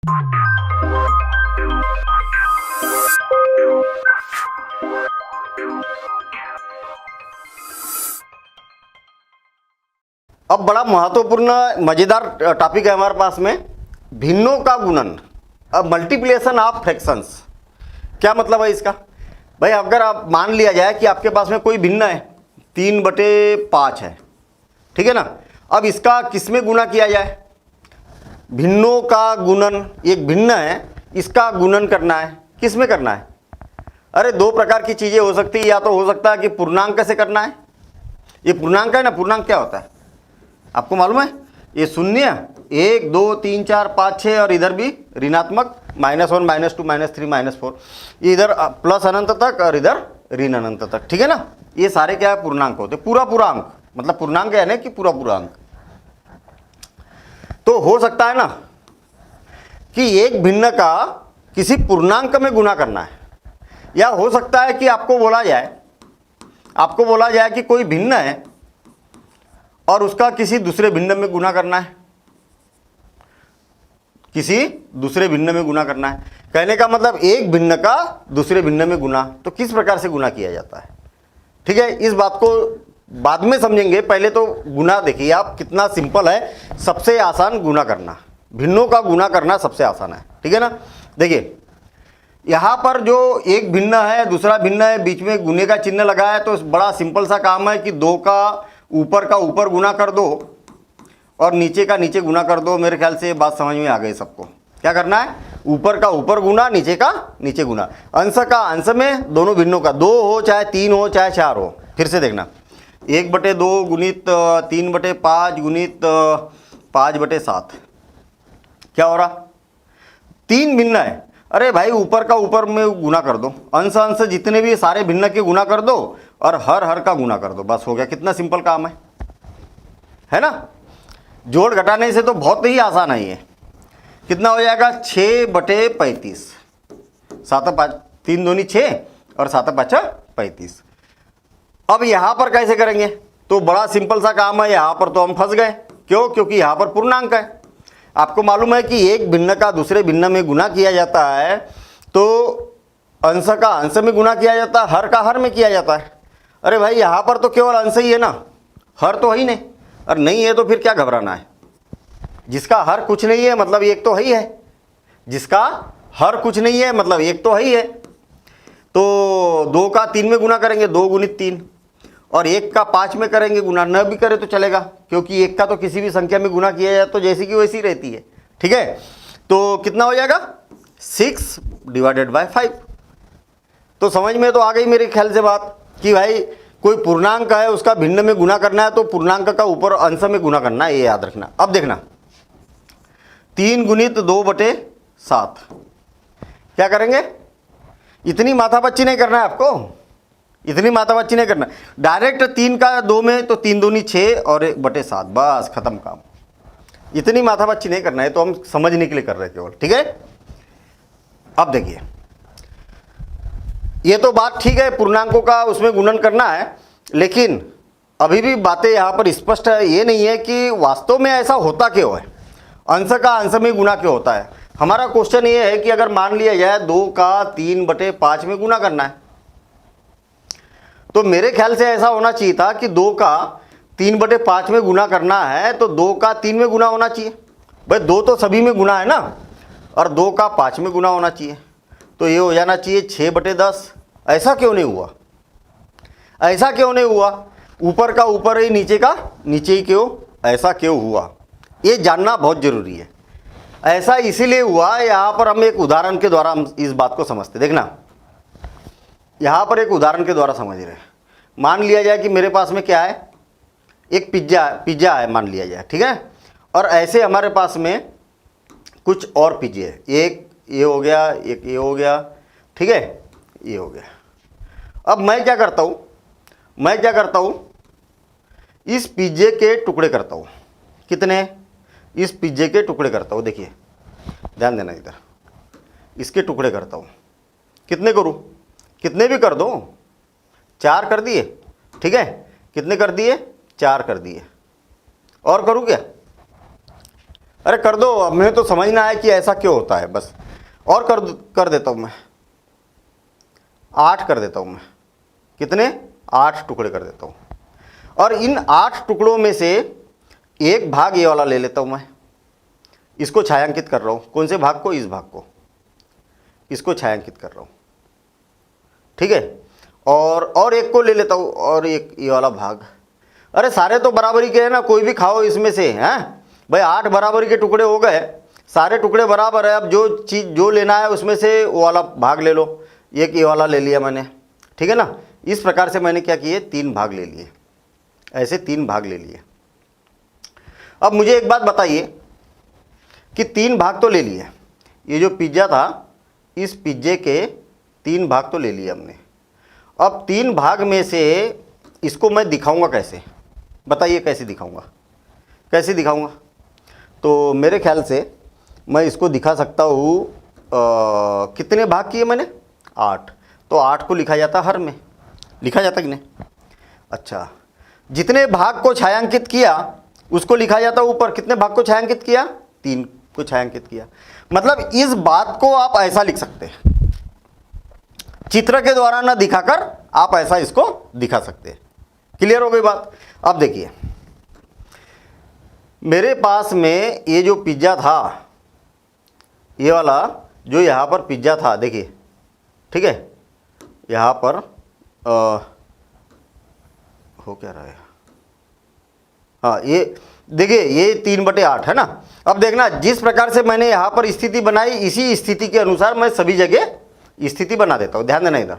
अब बड़ा महत्वपूर्ण मजेदार टॉपिक है हमारे पास में, भिन्नों का गुणन। अब मल्टीप्लिकेशन ऑफ फ्रैक्शंस, क्या मतलब है इसका? भाई अगर आप मान लिया जाए कि आपके पास में कोई भिन्न है 3/5 है, ठीक है ना। अब इसका किस में गुणा किया जाए? भिन्नों का गुणन, एक भिन्न है इसका गुणन करना है, किस में करना है? अरे दो प्रकार की चीज़ें हो सकती है, या तो हो सकता है कि पूर्णांक से करना है। ये पूर्णांक है ना, पूर्णांक क्या होता है आपको मालूम है? ये शून्य 1 2 3 4 5 6 और इधर भी ऋणात्मक -1 -2 -3 -4, इधर प्लस अनंत तक और इधर ऋण अनंत तक, ठीक है ना। ये सारे क्या है? पूर्णांक होते, पूरा अंक, मतलब पूर्णांक यानी कि पूरा अंक। तो हो सकता है ना कि एक भिन्न का किसी पूर्णांक में गुणा करना है, या हो सकता है कि आपको बोला जाए कि कोई भिन्न है और उसका किसी दूसरे भिन्न में गुणा करना है, किसी दूसरे भिन्न में गुणा करना है। कहने का मतलब एक भिन्न का दूसरे भिन्न में गुणा, तो किस प्रकार से गुणा किया जाता है, ठीक है। इस बात को बाद में समझेंगे, पहले तो गुणा देखिए आप कितना सिंपल है। सबसे आसान गुणा करना, भिन्नों का गुणा करना सबसे आसान है, ठीक है ना। देखिए यहाँ पर जो एक भिन्न है दूसरा भिन्न है, बीच में गुणे का चिन्ह लगा है, तो बड़ा सिंपल सा काम है कि 2 का ऊपर गुणा कर दो और नीचे का नीचे गुणा कर दो। मेरे ख्याल से ये बात समझ में आ गई सबको। क्या करना है? ऊपर का ऊपर गुना, नीचे का नीचे गुना। अंश का अंश में दोनों भिन्नों का, 2 हो चाहे 3 हो चाहे 4 हो। फिर से देखना, 1/2 गुणित 3/5 गुणित 5/7, क्या हो रहा? 3 भिन्न है। अरे भाई ऊपर का ऊपर में गुना कर दो, अंश अंश जितने भी सारे भिन्न के गुना कर दो और हर का गुना कर दो, बस हो गया। कितना सिंपल काम है ना। जोड़ घटाने से तो बहुत ही आसान है ये। कितना हो जाएगा? 6/35, 7/5 3 दूनी 6 और 7/5 35। अब यहां पर कैसे करेंगे? तो बड़ा सिंपल सा काम है। यहां पर तो हम फंस गए, क्यों? क्योंकि यहां पर पूर्णांक है। आपको मालूम है कि एक भिन्न का दूसरे भिन्न में गुना किया जाता है तो अंश का अंश में गुना किया जाता है, हर का हर में किया जाता है। अरे भाई यहाँ पर तो केवल अंश ही है ना, हर तो है ही नहीं। और नहीं है तो फिर क्या घबराना है? जिसका हर कुछ नहीं है मतलब एक तो है ही है, जिसका हर कुछ नहीं है मतलब एक तो है ही है। तो 2 का 3 में गुना करेंगे, 2 गुणित 3, और 1 का 5 में करेंगे गुना, न भी करे तो चलेगा, क्योंकि 1 का तो किसी भी संख्या में गुना किया जाए तो जैसी की वैसी रहती है, ठीक है। तो कितना हो जाएगा? 6/5। तो समझ में तो आ गई मेरे ख्याल से बात कि भाई कोई पूर्णांक है उसका भिन्न में गुना करना है तो पूर्णांक का ऊपर अंश में गुना करना है, ये याद रखना। अब देखना 3 गुणित 2/7, क्या करेंगे? इतनी माथापच्ची नहीं करना है आपको, इतनी माथापच्ची नहीं करना, डायरेक्ट 3 का 2 में तो 3 दूनी 6 और 1/7, बस खत्म काम। इतनी माथापच्ची नहीं करना है, तो हम समझने के लिए कर रहे हैं केवल, ठीक है। अब देखिए ये तो बात ठीक है, पूर्णांकों का उसमें गुणन करना है, लेकिन अभी भी बातें यहाँ पर स्पष्ट है। ये नहीं है कि वास्तव में ऐसा होता क्यों है, अंश का अंश में गुना क्यों होता है। हमारा क्वेश्चन ये है कि अगर मान लिया जाए 2 का 3/5 में गुना करना है, तो मेरे ख्याल से ऐसा होना चाहिए था कि 2 का 3/5 में गुना करना है तो 2 का 3 में गुना होना चाहिए। भाई 2 तो सभी में गुना है ना, और 2 का 5 में गुना होना चाहिए, तो ये हो जाना चाहिए 6/10। ऐसा क्यों नहीं हुआ? ऐसा क्यों नहीं हुआ? ऊपर का ऊपर ही नीचे का नीचे ही क्यों? ऐसा क्यों हुआ ये जानना बहुत जरूरी है। ऐसा इसीलिए हुआ, यहाँ पर हम एक उदाहरण के द्वारा हम इस बात को समझते। देखना यहाँ पर एक उदाहरण के द्वारा समझ रहे हैं। मान लिया जाए कि मेरे पास में क्या है, एक पिज्ज़ा है मान लिया जाए, ठीक है। और ऐसे हमारे पास में कुछ और पिज्जे है, एक ये हो गया, एक ये हो गया, ठीक है, ये हो गया। अब मैं क्या करता हूँ, इस पिज्जे के टुकड़े करता हूँ। कितने? इस पिज्जे के टुकड़े करता हूँ। देखिए ध्यान देना, इधर इसके टुकड़े करता हूँ। कितने करूँ? कितने भी कर दो, 4 कर दिए, ठीक है। कितने कर दिए? 4 कर दिए। और करूँ क्या? अरे कर दो, अब मैं तो समझना है कि ऐसा क्यों होता है बस। और कर देता हूँ मैं, 8 कर देता हूँ मैं। कितने? 8 टुकड़े कर देता हूँ। और इन 8 टुकड़ों में से एक भाग ये वाला ले लेता हूँ मैं, इसको छायांकित कर रहा हूँ। कौन से भाग को? इस भाग को, इसको छायांकित कर रहा हूँ, ठीक है। और एक को ले लेता हूँ, और एक ये वाला भाग। अरे सारे तो बराबरी के हैं ना, कोई भी खाओ इसमें से, हैं भाई। 8 बराबरी के टुकड़े हो गए, सारे टुकड़े बराबर है। अब जो चीज़ जो लेना है उसमें से वो वाला भाग ले लो। एक ये वाला ले लिया मैंने, ठीक है ना। इस प्रकार से मैंने क्या किए? 3 भाग ले लिए, ऐसे 3 भाग ले लिए। अब मुझे एक बात बताइए कि 3 भाग तो ले लिए, ये जो पिज्ज़ा था इस पिज्जे के 3 भाग तो ले लिए हमने। अब 3 भाग में से इसको मैं दिखाऊंगा कैसे? बताइए कैसे दिखाऊंगा? कैसे दिखाऊंगा? तो मेरे ख्याल से मैं इसको दिखा सकता हूँ, कितने भाग किए मैंने? 8। तो 8 को लिखा जाता हर में, लिखा जाता कि नहीं? अच्छा, जितने भाग को छायांकित किया उसको लिखा जाता ऊपर। कितने भाग को छायांकित किया? 3 को छायांकित किया। मतलब इस बात को आप ऐसा लिख सकते हैं, चित्र के द्वारा ना दिखाकर आप ऐसा इसको दिखा सकते हैं। क्लियर हो गई बात? अब देखिए, मेरे पास में ये जो पिज्ज़ा था, ये वाला जो यहाँ पर पिज्ज़ा था, देखिए, ठीक है। यहाँ पर हो क्या रहा है? हाँ, ये देखिए, ये 3/8 है ना। अब देखना, जिस प्रकार से मैंने यहाँ पर स्थिति बनाई, इसी स्थिति के अनुसार मैं सभी जगह स्थिति बना देता हूँ। ध्यान देना इधर।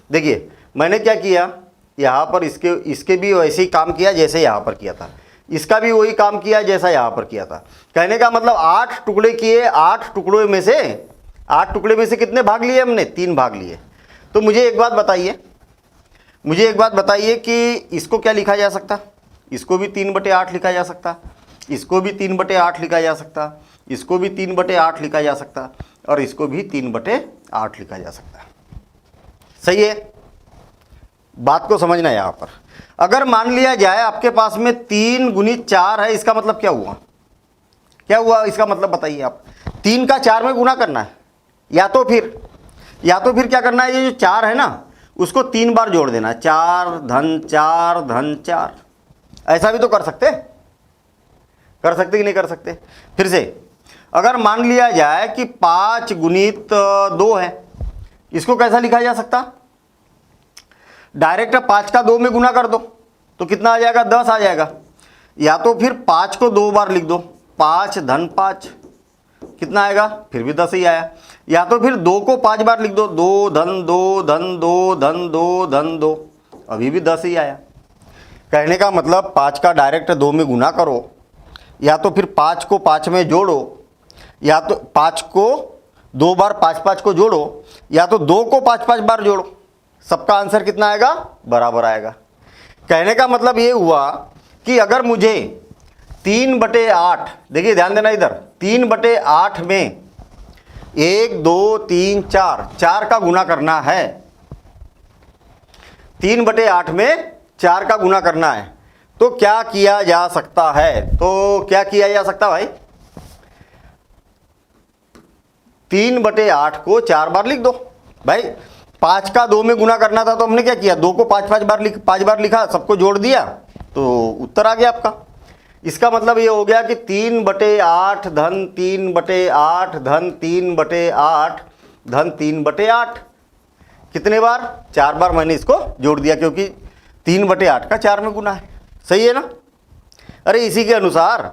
देखिए मैंने क्या किया, यहाँ पर इसके भी वैसे ही काम किया जैसे यहाँ पर किया था, इसका भी वही काम किया जैसा यहाँ पर किया था। कहने का मतलब 8 टुकड़े किए, 8 टुकड़ों में से 8 टुकड़े में से कितने भाग लिए हमने? 3 भाग लिए। तो मुझे एक बात बताइए, मुझे एक बात बताइए कि इसको क्या लिखा जा सकता? इसको भी 3/8 लिखा जा सकता, इसको भी 3/8 लिखा जा सकता, इसको भी 3/8 लिखा जा सकता, और इसको भी 3/8 लिखा जा सकता। सही है? बात को समझना है यहाँ पर। अगर मान लिया जाए आपके पास में 3 × 4 है, इसका मतलब क्या हुआ? क्या हुआ इसका मतलब बताइए आप? 3 का 4 में गुना करना है, या तो फिर क्या करना है? ये जो 4 है ना, उसको 3 बार जोड़ देना, 4 धन 4 धन 4। ऐसा भी तो कर सकते कि नहीं कर सकते? फिर से अगर मान लिया जाए कि 5 × 2 है, इसको कैसा लिखा जा सकता? डायरेक्ट 5 का 2 में गुना कर दो तो कितना आ जाएगा? 10 आ जाएगा। या तो फिर 5 को 2 बार लिख दो, 5 धन 5, कितना आएगा? फिर भी 10 ही आया। या तो फिर 2 को 5 बार लिख दो, 2 धन 2 धन 2 धन 2 धन 2, अभी भी 10 ही आया। कहने का मतलब 5 का डायरेक्ट 2 में गुना करो, या तो फिर 5 को 5 में जोड़ो, या तो 5 को 2 बार 5 को जोड़ो, या तो 2 को 5 बार जोड़ो। सबका आंसर कितना आएगा? बराबर आएगा। कहने का मतलब ये हुआ कि अगर मुझे 3/8, देखिए ध्यान देना इधर, 3/8 में 1 2 3 4 का गुना करना है, 3/8 में 4 का गुना करना है, तो क्या किया जा सकता है? तो क्या किया जा सकता भाई? 3/8 को 4 बार लिख दो भाई। 5 का 2 में गुना करना था तो हमने क्या किया? 2 को 5 बार लिखा, सबको जोड़ दिया, तो उत्तर आ गया आपका। इसका मतलब ये हो गया कि 3/8 धन 3/8 धन 3/8 धन 3/8। कितने बार? 4 बार मैंने इसको जोड़ दिया, क्योंकि 3/8 का 4 में गुना है। सही है ना? अरे इसी के अनुसार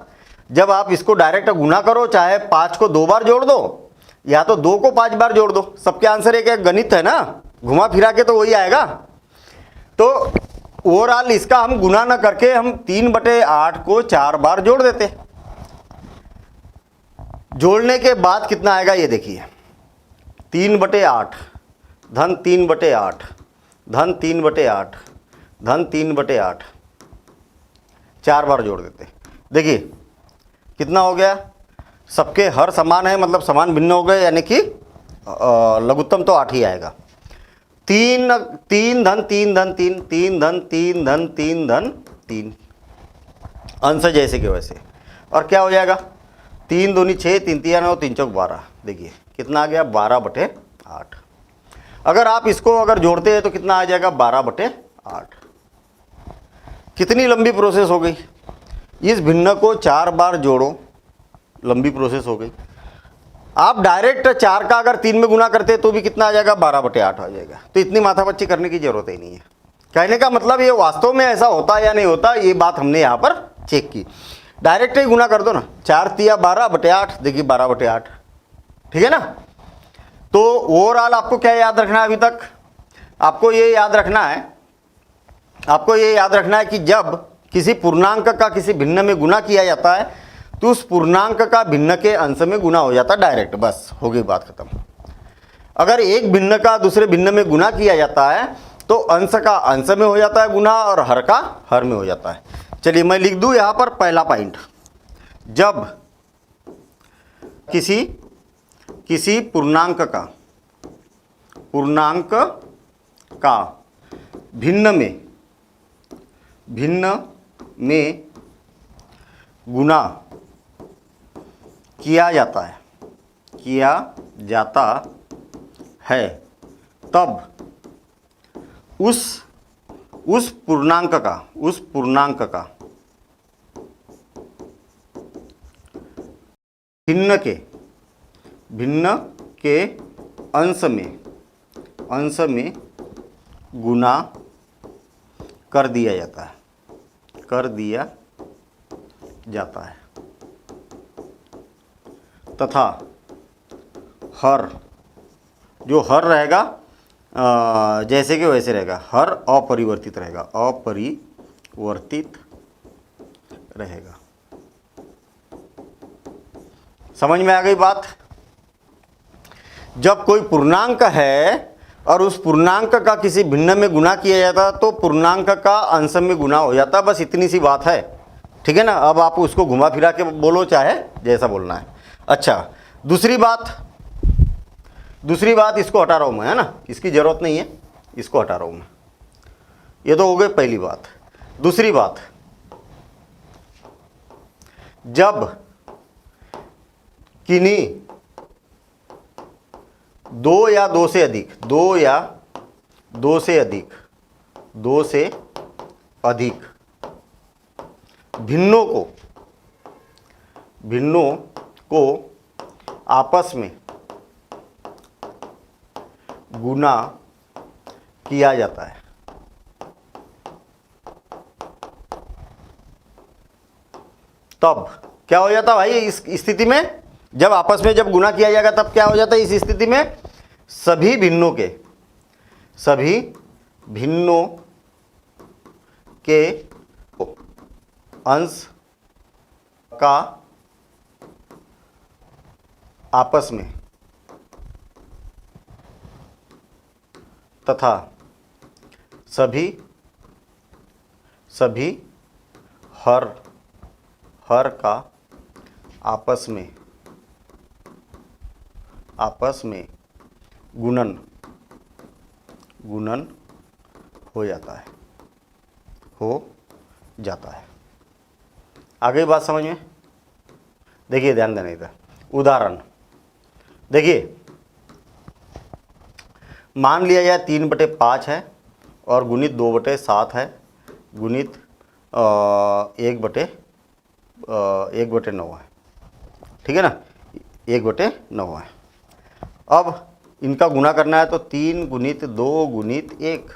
जब आप इसको डायरेक्ट गुना करो, चाहे 5 को 2 बार जोड़ दो या तो 2 को 5 बार जोड़ दो, सबके आंसर एक गणित है ना, घुमा फिरा के तो वही आएगा। तो ओवरऑल इसका हम गुना ना करके हम 3/8 को 4 बार जोड़ देते। जोड़ने के बाद कितना आएगा ये देखिए, 3/8 धन 3/8 धन 3/8 धन 3/8, 4 बार जोड़ देते। देखिए कितना हो गया? सबके हर समान है, मतलब समान भिन्न हो गए, यानी कि लघुत्तम तो 8 ही आएगा। 3 धन 3 धन 3, 3 धन 3 धन 3 धन 3, अंश जैसे के वैसे। और क्या हो जाएगा? 3 दूनी 6, 3 तिया 9, 3 चौक 12। देखिए कितना आ गया, 12/8। अगर आप इसको अगर जोड़ते हैं तो कितना आ जाएगा, 12/8। कितनी लंबी प्रोसेस हो गई। इस भिन्न को 4 बार जोड़ो, लंबी प्रोसेस हो गई। आप डायरेक्ट 4 का अगर 3 में गुना करते तो भी कितना आ जाएगा, 12/8 आ जाएगा। तो इतनी माथापच्ची करने की जरूरत ही नहीं है। कहने का मतलब ये वास्तव में ऐसा होता है या नहीं होता, ये बात हमने यहाँ पर चेक की। डायरेक्ट ही गुना कर दो ना, 4 तिया 12/8, देखिए 12/8, ठीक है ना। तो ओवरऑल आपको क्या याद रखना है, अभी तक आपको ये याद रखना है, कि जब किसी पूर्णांक का किसी भिन्न में गुना किया जाता है तो उस पूर्णांक का भिन्न के अंश में गुना हो जाता है डायरेक्ट, बस हो गई बात खत्म। अगर एक भिन्न का दूसरे भिन्न में गुना किया जाता है तो अंश का अंश में हो जाता है गुना और हर का हर में हो जाता है। चलिए मैं लिख दूं यहां पर पहला पॉइंट, जब किसी पूर्णांक का भिन्न में गुना किया जाता है तब उस पूर्णांक का भिन्न के अंश में गुना कर दिया जाता है तथा हर रहेगा जैसे कि वैसे रहेगा, हर अपरिवर्तित रहेगा। समझ में आ गई बात। जब कोई पूर्णांक है और उस पूर्णांक का किसी भिन्न में गुना किया जाता है तो पूर्णांक का अंश में गुना हो जाता है, बस इतनी सी बात है, ठीक है ना। अब आप उसको घुमा फिरा के बोलो, चाहे जैसा बोलना है। अच्छा, दूसरी बात इसको हटा रहा हूं मैं, है ना, इसकी जरूरत नहीं है, इसको हटा रहा हूं मैं। ये तो हो गई पहली बात। दूसरी बात, जब किन्हीं दो या दो से अधिक भिन्नों को आपस में गुना किया जाता है तब क्या हो जाता भाई, इस स्थिति में जब आपस में जब गुना किया जाएगा तब क्या हो जाता है, इस स्थिति में सभी भिन्नों के अंश का आपस में तथा सभी हर का आपस में गुणन हो जाता है। आ गई बात समझ में। देखिए ध्यान देना इधर उदाहरण। देखिए मान लिया जाए 3/5 है और गुणित 2/7 है, गुणित 1/9 है, ठीक है ना, 1/9 है। अब इनका गुना करना है तो 3 गुणित 2 गुणित 1,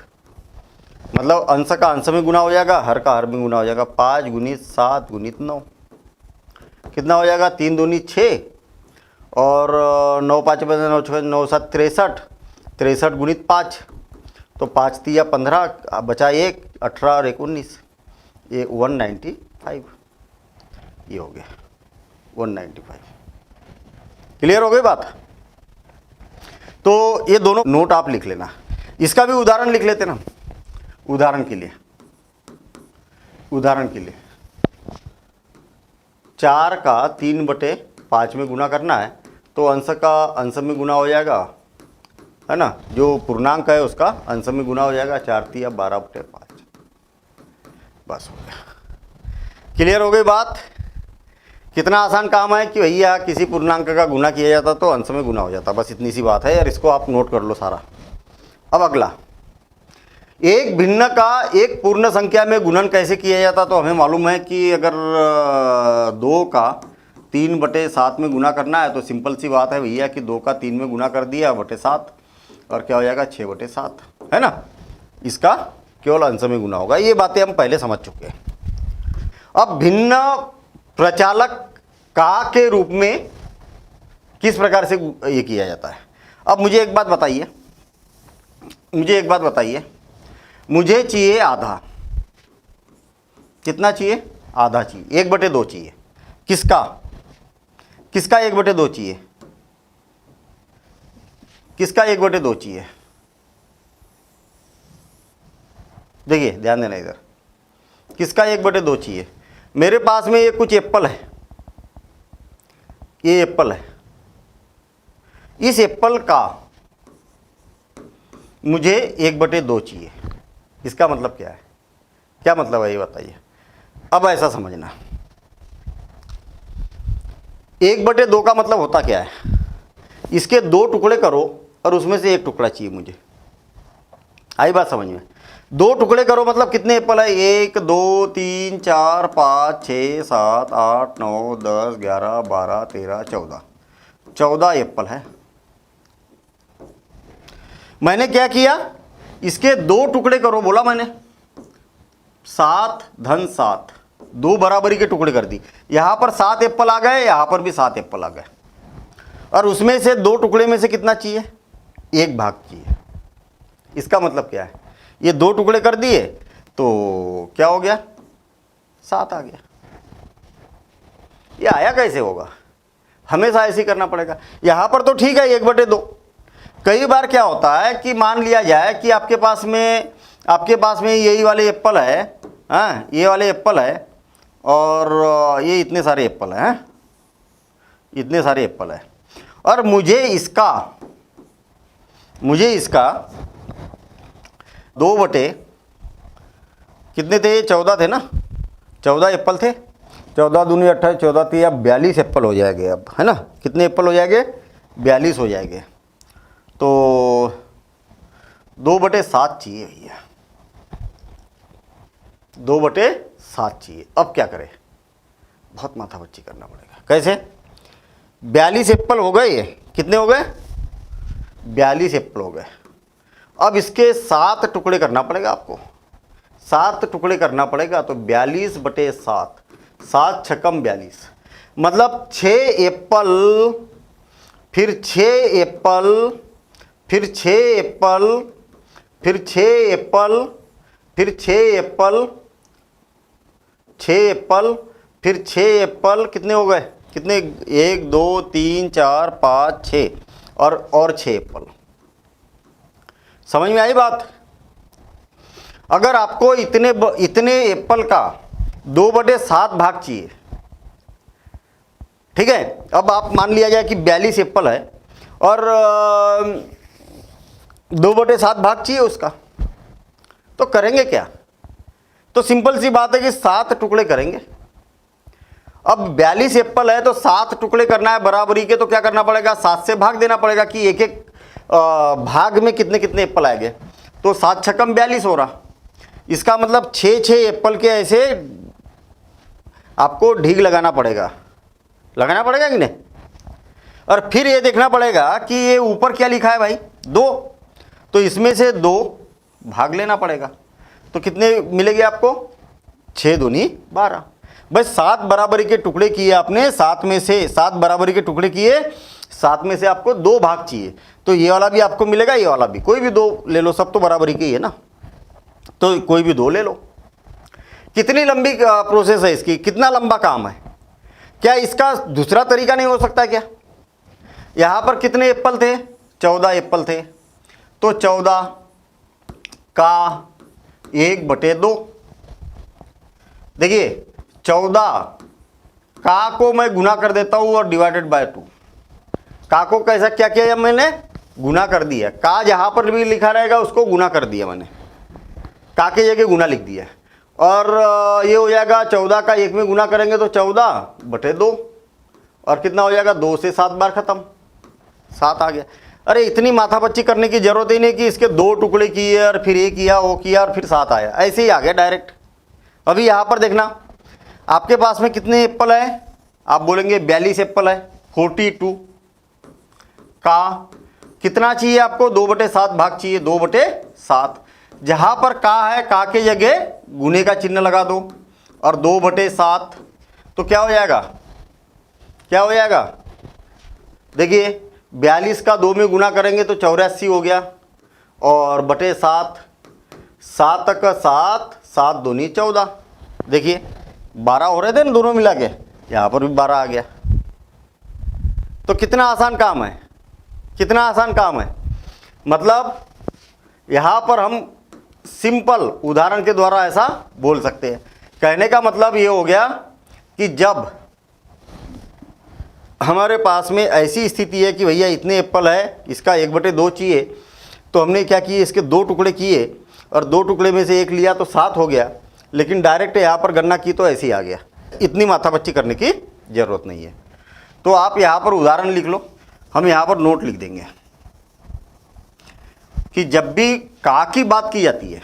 मतलब अंश का अंश में गुना हो जाएगा, हर का हर में गुना हो जाएगा। 5 गुणित 7 गुणित 9 कितना हो जाएगा, 3 दूनी 6 और 9 5 9 9 7 63, 63 गुणित 5 तो 5 तिया 15, बचा 1, 18 और 1 19, ये 195, ये हो गया 195। क्लियर हो गई बात। तो ये दोनों नोट आप लिख लेना, इसका भी उदाहरण लिख लेते ना। उदाहरण के लिए 4 का 3/5 में गुना करना है तो अंश का अंश में गुना हो जाएगा, है ना, जो पूर्णांक है उसका अंश में गुना हो जाएगा। 4 तिया 12/5, बस हो गया। क्लियर हो गई बात। कितना आसान काम है कि भैया किसी पूर्णांक का गुना किया जाता तो अंश में गुना हो जाता, बस इतनी सी बात है यार, इसको आप नोट कर लो सारा। अब अगला, एक भिन्न का एक पूर्ण संख्या में गुणन कैसे किया जाता, तो हमें मालूम है कि अगर 2 का 3/7 में गुना करना है तो सिंपल सी बात है भैया कि 2 का 3 में गुना कर दिया बटे 7 और क्या हो जाएगा 6/7, है ना। इसका केवल अंश में गुना होगा, ये बातें हम पहले समझ चुके हैं। अब भिन्न प्रचालक का के रूप में किस प्रकार से ये किया जाता है। अब मुझे एक बात बताइए, मुझे चाहिए आधा, कितना चाहिए, आधा चाहिए, 1/2 चाहिए। किसका 1/2 चाहिए, किसका 1/2 चाहिए, देखिए ध्यान देना इधर, किसका 1/2 चाहिए। मेरे पास में ये कुछ एप्पल है, ये एप्पल है, इस एप्पल का मुझे 1/2 चाहिए। इसका मतलब क्या है, क्या मतलब है ये बताइए। अब ऐसा समझना, 1/2 का मतलब होता क्या है, इसके 2 टुकड़े करो और उसमें से 1 टुकड़ा चाहिए मुझे। आई बात समझ में, 2 टुकड़े करो मतलब कितने एप्पल है, 1 2 3 4 5 6 7 8 9 10 11 12 13 14 एप्पल है। मैंने क्या किया, इसके 2 टुकड़े करो बोला मैंने, 7 धन 7, 2 बराबरी के टुकड़े कर दी। यहां पर 7 एप्पल आ गए, यहां पर भी 7 एप्पल आ गए, और उसमें से 2 टुकड़े में से कितना चाहिए, 1 भाग चाहिए। इसका मतलब क्या है, ये 2 टुकड़े कर दिए तो क्या हो गया, 7 आ गया। ये आया कैसे होगा, हमेशा ऐसे ही करना पड़ेगा। यहां पर तो ठीक है 1/2। कई बार क्या होता है कि मान लिया जाए कि आपके पास में यही वाले एप्पल है, हाँ ये वाले एप्पल है, और ये इतने सारे एप्पल हैं, इतने सारे एप्पल है, और मुझे इसका 2 बटे कितने थे, 14 थे ना, 14 एप्पल थे, 14 दूनी 28, 14 3 अब 42 एप्पल हो जाएंगे अब, है ना। कितने एप्पल हो जाएंगे, 42 हो जाएंगे। तो 2/7 चाहिए भैया, 2/7 चाहिए। अब क्या करें, बहुत माथापच्ची करना पड़ेगा। कैसे, 42 एप्पल हो गए, ये कितने हो गए, 42 एप्पल हो गए। अब इसके 7 टुकड़े करना पड़ेगा आपको, 7 टुकड़े करना पड़ेगा, तो 42/7, 7 छक्कम 42, मतलब 6 एप्पल, फिर 6 एप्पल, फिर 6 एप्पल, फिर 6 एप्पल, फिर 6 एप्पल, 6 एप्पल, फिर 6 एप्पल, कितने हो गए, कितने, 1 2 3 4 5 6, और 6 एप्पल। समझ में आई बात। अगर आपको इतने एप्पल का 2/7 भाग चाहिए, ठीक है। अब आप मान लिया जाए कि 42 एप्पल है और 2/7 भाग चाहिए उसका, तो करेंगे क्या, तो सिंपल सी बात है कि 7 टुकड़े करेंगे। अब 42 एप्पल है तो 7 टुकड़े करना है बराबरी के, तो क्या करना पड़ेगा, 7 से भाग देना पड़ेगा कि एक एक भाग में कितने कितने एप्पल आएंगे। तो 7 छक्कम 42 हो रहा, इसका मतलब 6 एप्पल के ऐसे आपको ढीग लगाना पड़ेगा कि नहीं। और फिर ये देखना पड़ेगा कि ये ऊपर क्या लिखा है भाई, 2, तो इसमें से 2 भाग लेना पड़ेगा। तो कितने मिलेंगे आपको, 6 दूनी 12। बस 7 बराबरी के टुकड़े किए आपने, 7 में से 7 बराबरी के टुकड़े किए, 7 में से आपको 2 भाग चाहिए, तो ये वाला भी आपको मिलेगा, ये वाला भी, कोई भी 2 ले लो, सब तो बराबरी के ही है ना, तो कोई भी 2 ले लो। कितनी लंबी प्रोसेस है इसकी, कितना लंबा काम है, क्या इसका दूसरा तरीका नहीं हो सकता क्या। यहां पर कितने एप्पल थे, 14 एप्पल थे, तो 14 का 1/2। देखिए 14 का को मैं गुना कर देता हूं और डिवाइडेड बाय 2। का को कैसा क्या किया मैंने, गुना कर दिया। का जहां पर भी लिखा रहेगा उसको गुना कर दिया मैंने, का के जगह गुना लिख दिया। और ये हो जाएगा 14 का 1 में गुना करेंगे तो 14/2, और कितना हो जाएगा 2 से 7 बार खत्म, 7 आ गया। अरे इतनी माथापच्ची करने की जरूरत ही नहीं कि इसके 2 टुकड़े किए और फिर ये किया वो किया और फिर 7 आया, ऐसे ही आ गया डायरेक्ट। अभी यहाँ पर देखना आपके पास में कितने एप्पल है, आप बोलेंगे 42 एप्पल है, 42 का कितना चाहिए आपको, 2/7 भाग चाहिए, 2/7। जहां पर का है का के जगह गुने का चिन्ह लगा दो और 2/7, तो क्या हो जाएगा, क्या हो जाएगा, देखिए 42 का 2 में गुना करेंगे तो 84 हो गया, और बटे 7, 7 का 7, 7 दूनी 14, देखिए 12 हो रहे थे ना दोनों मिला के, यहाँ पर भी 12 आ गया। तो कितना आसान काम है, कितना आसान काम है। मतलब यहाँ पर हम सिंपल उदाहरण के द्वारा ऐसा बोल सकते हैं। कहने का मतलब ये हो गया कि जब हमारे पास में ऐसी स्थिति है कि भैया इतने एप्पल है, इसका 1/2 चाहिए, तो हमने क्या किए, इसके 2 टुकड़े किए और 2 टुकड़े में से 1 लिया तो 7 हो गया, लेकिन डायरेक्ट यहाँ पर गणना की तो ऐसे ही आ गया, इतनी माथापच्ची करने की ज़रूरत नहीं है। तो आप यहाँ पर उदाहरण लिख लो, हम यहाँ पर नोट लिख देंगे कि जब भी का की बात की जाती है,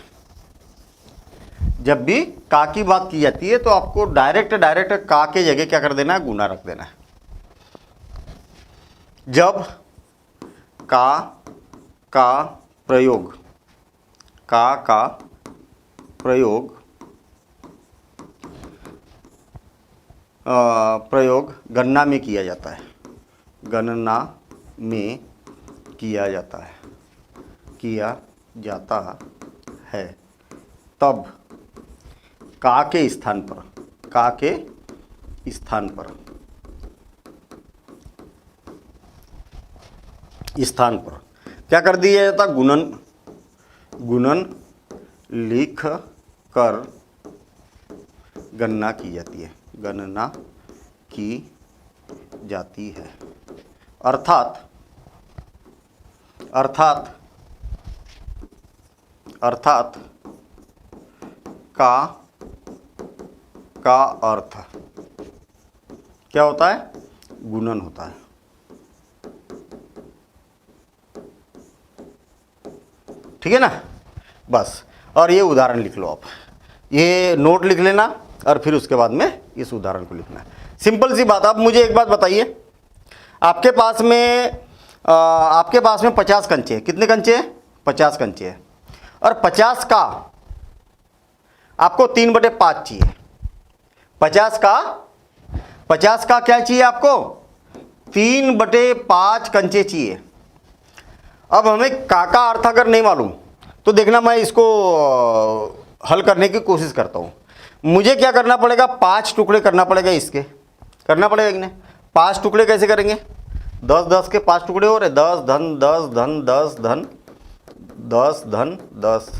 जब भी का की बात की जाती है तो आपको डायरेक्ट का के जगह क्या कर देना है, गुना रख देना है। जब का प्रयोग, का प्रयोग गणना में किया जाता है, गणना में किया जाता है, तब का के स्थान पर क्या कर दिया जाता, गुणन लिख कर गणना की जाती है, गणना की जाती है। अर्थात का अर्थ क्या होता है, गुणन होता है। ठीक है ना, बस। और ये उदाहरण लिख लो, आप ये नोट लिख लेना और फिर उसके बाद में इस उदाहरण को लिखना है। सिंपल सी बात। आप मुझे एक बात बताइए, आपके पास में 50 कंचे हैं, कितने कंचे हैं, 50 कंचे हैं, और 50 का आपको 3/5 चाहिए। 50 का क्या चाहिए आपको, 3/5 कंचे चाहिए। अब हमें का अर्थ अगर नहीं मालूम तो देखना, मैं इसको हल करने की कोशिश करता हूँ। मुझे क्या करना पड़ेगा, 5 टुकड़े करना पड़ेगा, इसके करना पड़ेगा कि नहीं। 5 टुकड़े कैसे करेंगे, 10 के 5 टुकड़े हो रहे, 10 धन 10 धन 10 धन 10 धन 10,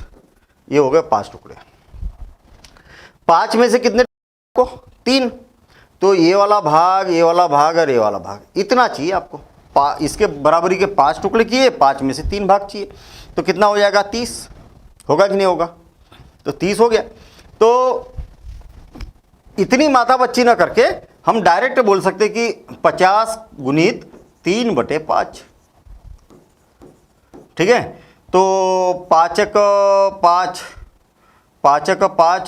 ये हो गए 5 टुकड़े। 5 में से कितने को, 3, तो ये वाला भाग और ये वाला भाग, इतना चाहिए आपको। इसके बराबरी के 5 टुकड़े किए, 5 में से 3 भाग चाहिए, तो कितना हो जाएगा, 30 होगा कि नहीं होगा, तो 30 हो गया। तो इतनी माथापच्ची ना करके हम डायरेक्ट बोल सकते कि 50 गुणित 3/5। ठीक है, तो 5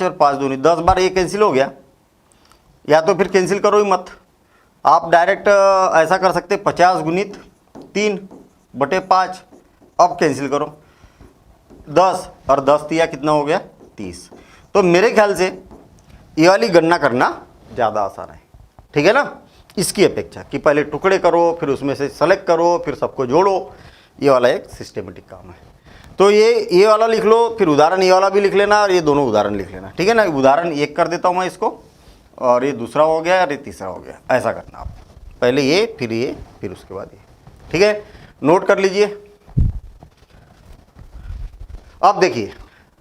और 5 दूनी 10 बार, ये कैंसिल हो गया, या तो फिर कैंसिल करो ही मत, आप डायरेक्ट ऐसा कर सकते 50 गुणित 3/5। अब कैंसिल करो, 10 और 10 दिया कितना हो गया, 30। तो मेरे ख्याल से ये वाली गणना करना ज़्यादा आसान है। ठीक है ना, इसकी अपेक्षा कि पहले टुकड़े करो, फिर उसमें से सेलेक्ट करो, फिर सबको जोड़ो, ये वाला एक सिस्टेमेटिक काम है। तो ये वाला लिख लो, फिर उदाहरण ये वाला भी लिख लेना, और ये दोनों उदाहरण लिख लेना। ठीक है ना, उदाहरण एक कर देता हूँ मैं इसको, और ये दूसरा हो गया और ये तीसरा हो गया, ऐसा करना आप, पहले ये फिर उसके बाद ये। ठीक है, नोट कर लीजिए। अब देखिए,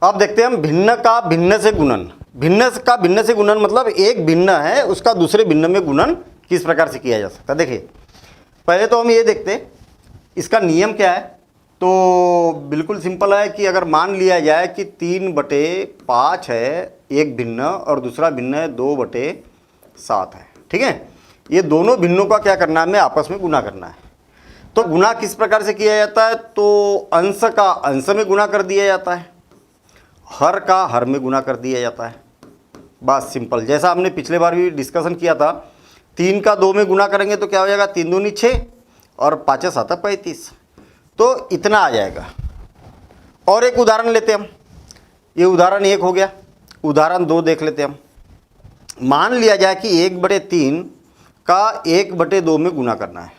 अब देखते हैं हम भिन्न का भिन्न से गुणन। भिन्न का भिन्न से गुणन मतलब एक भिन्न है, उसका दूसरे भिन्न में गुणन किस प्रकार से किया जा सकता है। देखिए, पहले तो हम ये देखते हैं इसका नियम क्या है। तो बिल्कुल सिंपल है कि अगर मान लिया जाए कि 3/5 है, एक भिन्न और दूसरा भिन्न है 2/7 है। ठीक है, ये दोनों भिन्नों का क्या करना है, हमें आपस में गुना करना है। तो गुना किस प्रकार से किया जाता है, तो अंश का अंश में गुना कर दिया जाता है, हर का हर में गुना कर दिया जाता है। बात सिंपल, जैसा हमने पिछले बार भी डिस्कशन किया था, 3 का 2 में गुना करेंगे तो क्या हो जाएगा, 3 दूनी 6 और 5 7 35, तो इतना आ जाएगा। और एक उदाहरण लेते हैं हम, ये उदाहरण 1 हो गया। उदाहरण 2 देख लेते हैं हम। मान लिया जाए कि 1/3 का 1/2 में गुना करना है,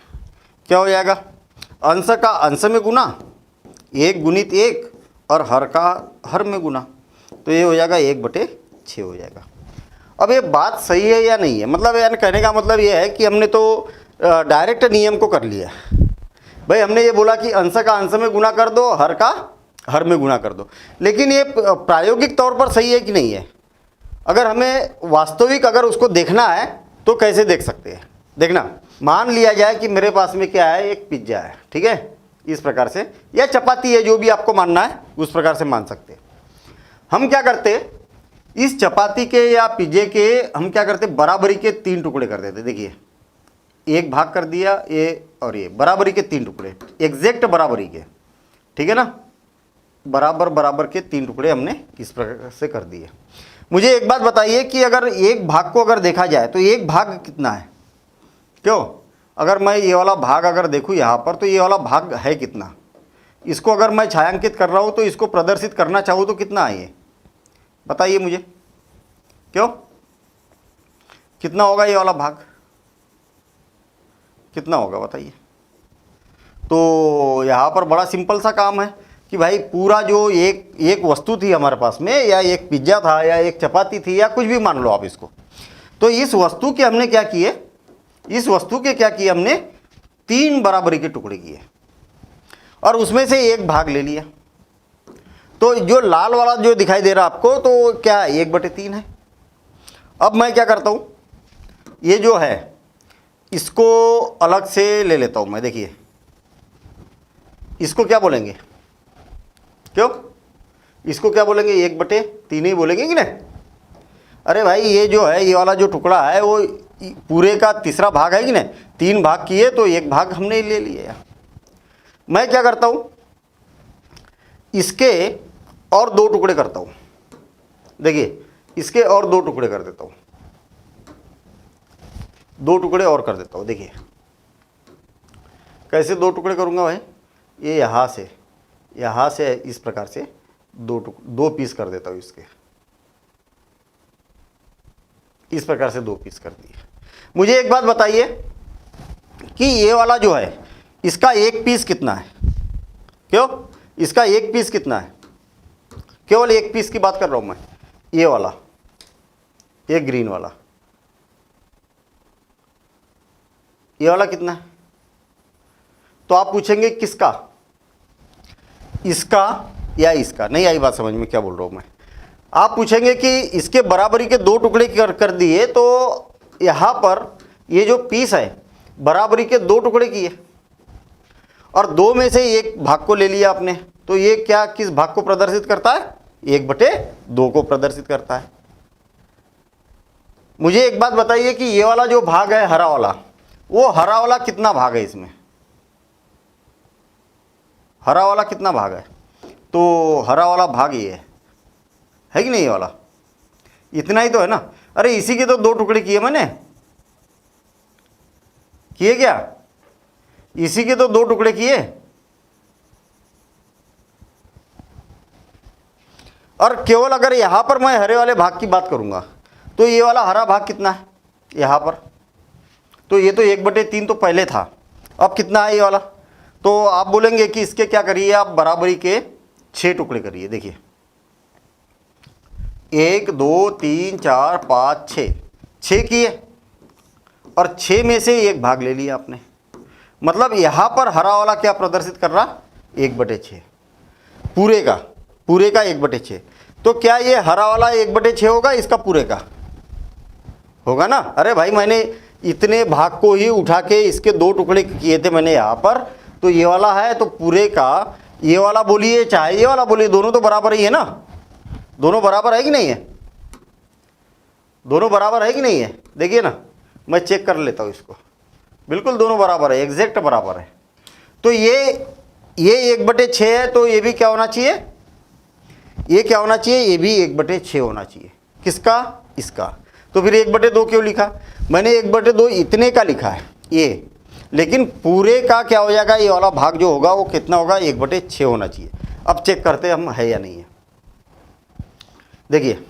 क्या हो जाएगा, अंश का अंश में गुना, 1 गुणित 1 और हर का हर में गुना, तो ये हो जाएगा 1/6 हो जाएगा। अब ये बात सही है या नहीं है, मतलब यानी कहने का मतलब ये है कि हमने तो डायरेक्ट नियम को कर लिया भाई। हमने ये बोला कि अंश का अंश में गुना कर दो, हर का हर में गुना कर दो, लेकिन ये प्रायोगिक तौर पर सही है कि नहीं है। अगर हमें वास्तविक अगर उसको देखना है तो कैसे देख सकते हैं, देखना। मान लिया जाए कि मेरे पास में क्या है, एक पिज्ज़ा है, ठीक है, इस प्रकार से, या चपाती है, जो भी आपको मानना है उस प्रकार से मान सकते हैं। हम क्या करते, इस चपाती के या पिज्जे के हम क्या करते, बराबरी के 3 टुकड़े कर देते। देखिए, एक भाग कर दिया ये और ये, बराबरी के 3 टुकड़े, एग्जैक्ट बराबरी के, ठीक है ना, बराबर बराबर के 3 टुकड़े हमने इस प्रकार से कर दिए। मुझे एक बात बताइए कि अगर एक भाग को अगर देखा जाए तो एक भाग कितना है, क्यों, अगर मैं ये वाला भाग अगर देखूँ यहाँ पर, तो ये वाला भाग है कितना, इसको अगर मैं छायांकित कर रहा हूँ तो इसको प्रदर्शित करना चाहूँ तो कितना है, ये बताइए मुझे, क्यों, कितना होगा ये वाला भाग, कितना होगा बताइए। तो यहाँ पर बड़ा सिंपल सा काम है कि भाई पूरा जो एक वस्तु थी हमारे पास में, या एक पिज्ज़ा था या एक चपाती थी या कुछ भी मान लो आप इसको, तो इस वस्तु के हमने क्या किए, इस वस्तु के क्या किए हमने, 3 बराबरी के टुकड़े किए और उसमें से एक भाग ले लिया। तो जो लाल वाला जो दिखाई दे रहा आपको, तो क्या है, 1/3 है। अब मैं क्या करता हूँ, ये जो है इसको अलग से ले लेता हूँ मैं। देखिए, इसको क्या बोलेंगे, क्यों, इसको क्या बोलेंगे, 1/3 ही बोलेंगे कि नहीं। अरे भाई, ये जो है, ये वाला जो टुकड़ा है वो पूरे का तीसरा भाग है कि नहीं, 3 भाग किए तो एक भाग हमने ले लिया। मैं क्या करता हूँ, इसके और 2 टुकड़े करता हूँ। देखिए, इसके और 2 टुकड़े कर देता हूँ, 2 टुकड़े और कर देता हूँ। देखिए कैसे 2 टुकड़े करूँगा भाई, ये यहाँ से इस प्रकार से 2 पीस कर देता हूँ इसके, इस प्रकार से 2 पीस कर दिए। मुझे एक बात बताइए कि ये वाला जो है इसका 1 पीस कितना है, क्यों, इसका 1 पीस कितना है, केवल 1 पीस की बात कर रहा हूँ मैं। ये वाला, ये ग्रीन वाला, ये वाला कितना है, तो आप पूछेंगे किसका, इसका या इसका। नहीं आई बात समझ में क्या बोल रहा हूँ मैं। आप पूछेंगे कि इसके बराबरी के 2 टुकड़े कर दिए, तो यहाँ पर ये जो पीस है बराबरी के 2 टुकड़े किए और 2 में से एक भाग को ले लिया आपने, तो ये क्या किस भाग को प्रदर्शित करता है, 1/2 को प्रदर्शित करता है। मुझे एक बात बताइए कि ये वाला जो भाग है हरा वाला, वो हरा वाला कितना भाग है, इसमें हरा वाला कितना भाग है, तो हरा वाला भाग ये है कि नहीं, ये वाला इतना ही तो है ना। अरे इसी के तो 2 टुकड़े किए मैंने, किए क्या, इसी के तो 2 टुकड़े किए। और केवल अगर यहां पर मैं हरे वाले भाग की बात करूंगा तो ये वाला हरा भाग कितना है यहां पर, तो ये तो 1/3 तो पहले था, अब कितना है ये वाला, तो आप बोलेंगे कि इसके क्या करिए, आप बराबरी के 6 टुकड़े करिए। देखिए 1 2 3 4 5 6 किए और 6 में से एक भाग ले लिया आपने, मतलब यहां पर हरा वाला क्या प्रदर्शित कर रहा, 1/6, पूरे का 1/6। तो क्या ये हरा वाला 1/6 होगा, इसका पूरे का होगा ना। अरे भाई, मैंने इतने भाग को ही उठा के इसके 2 टुकड़े किए थे मैंने यहाँ पर, तो ये वाला है तो पूरे का, ये वाला बोलिए चाहे ये वाला बोलिए, दोनों तो बराबर ही है ना, दोनों बराबर है कि नहीं है, दोनों बराबर है कि नहीं है? देखिए ना, मैं चेक कर लेता हूँ इसको, बिल्कुल दोनों बराबर है, एग्जैक्ट बराबर है। तो ये 1/6 है, तो ये भी क्या होना चाहिए, ये क्या होना चाहिए, ये भी 1/6 होना चाहिए। किसका? इसका। तो फिर 1/2 क्यों लिखा? मैंने 1/2 इतने का लिखा है ये, लेकिन पूरे का क्या हो जाएगा, ये वाला भाग जो होगा वो कितना होगा, 1/6 होना चाहिए। अब चेक करते हैं हम है या नहीं है। देखिए,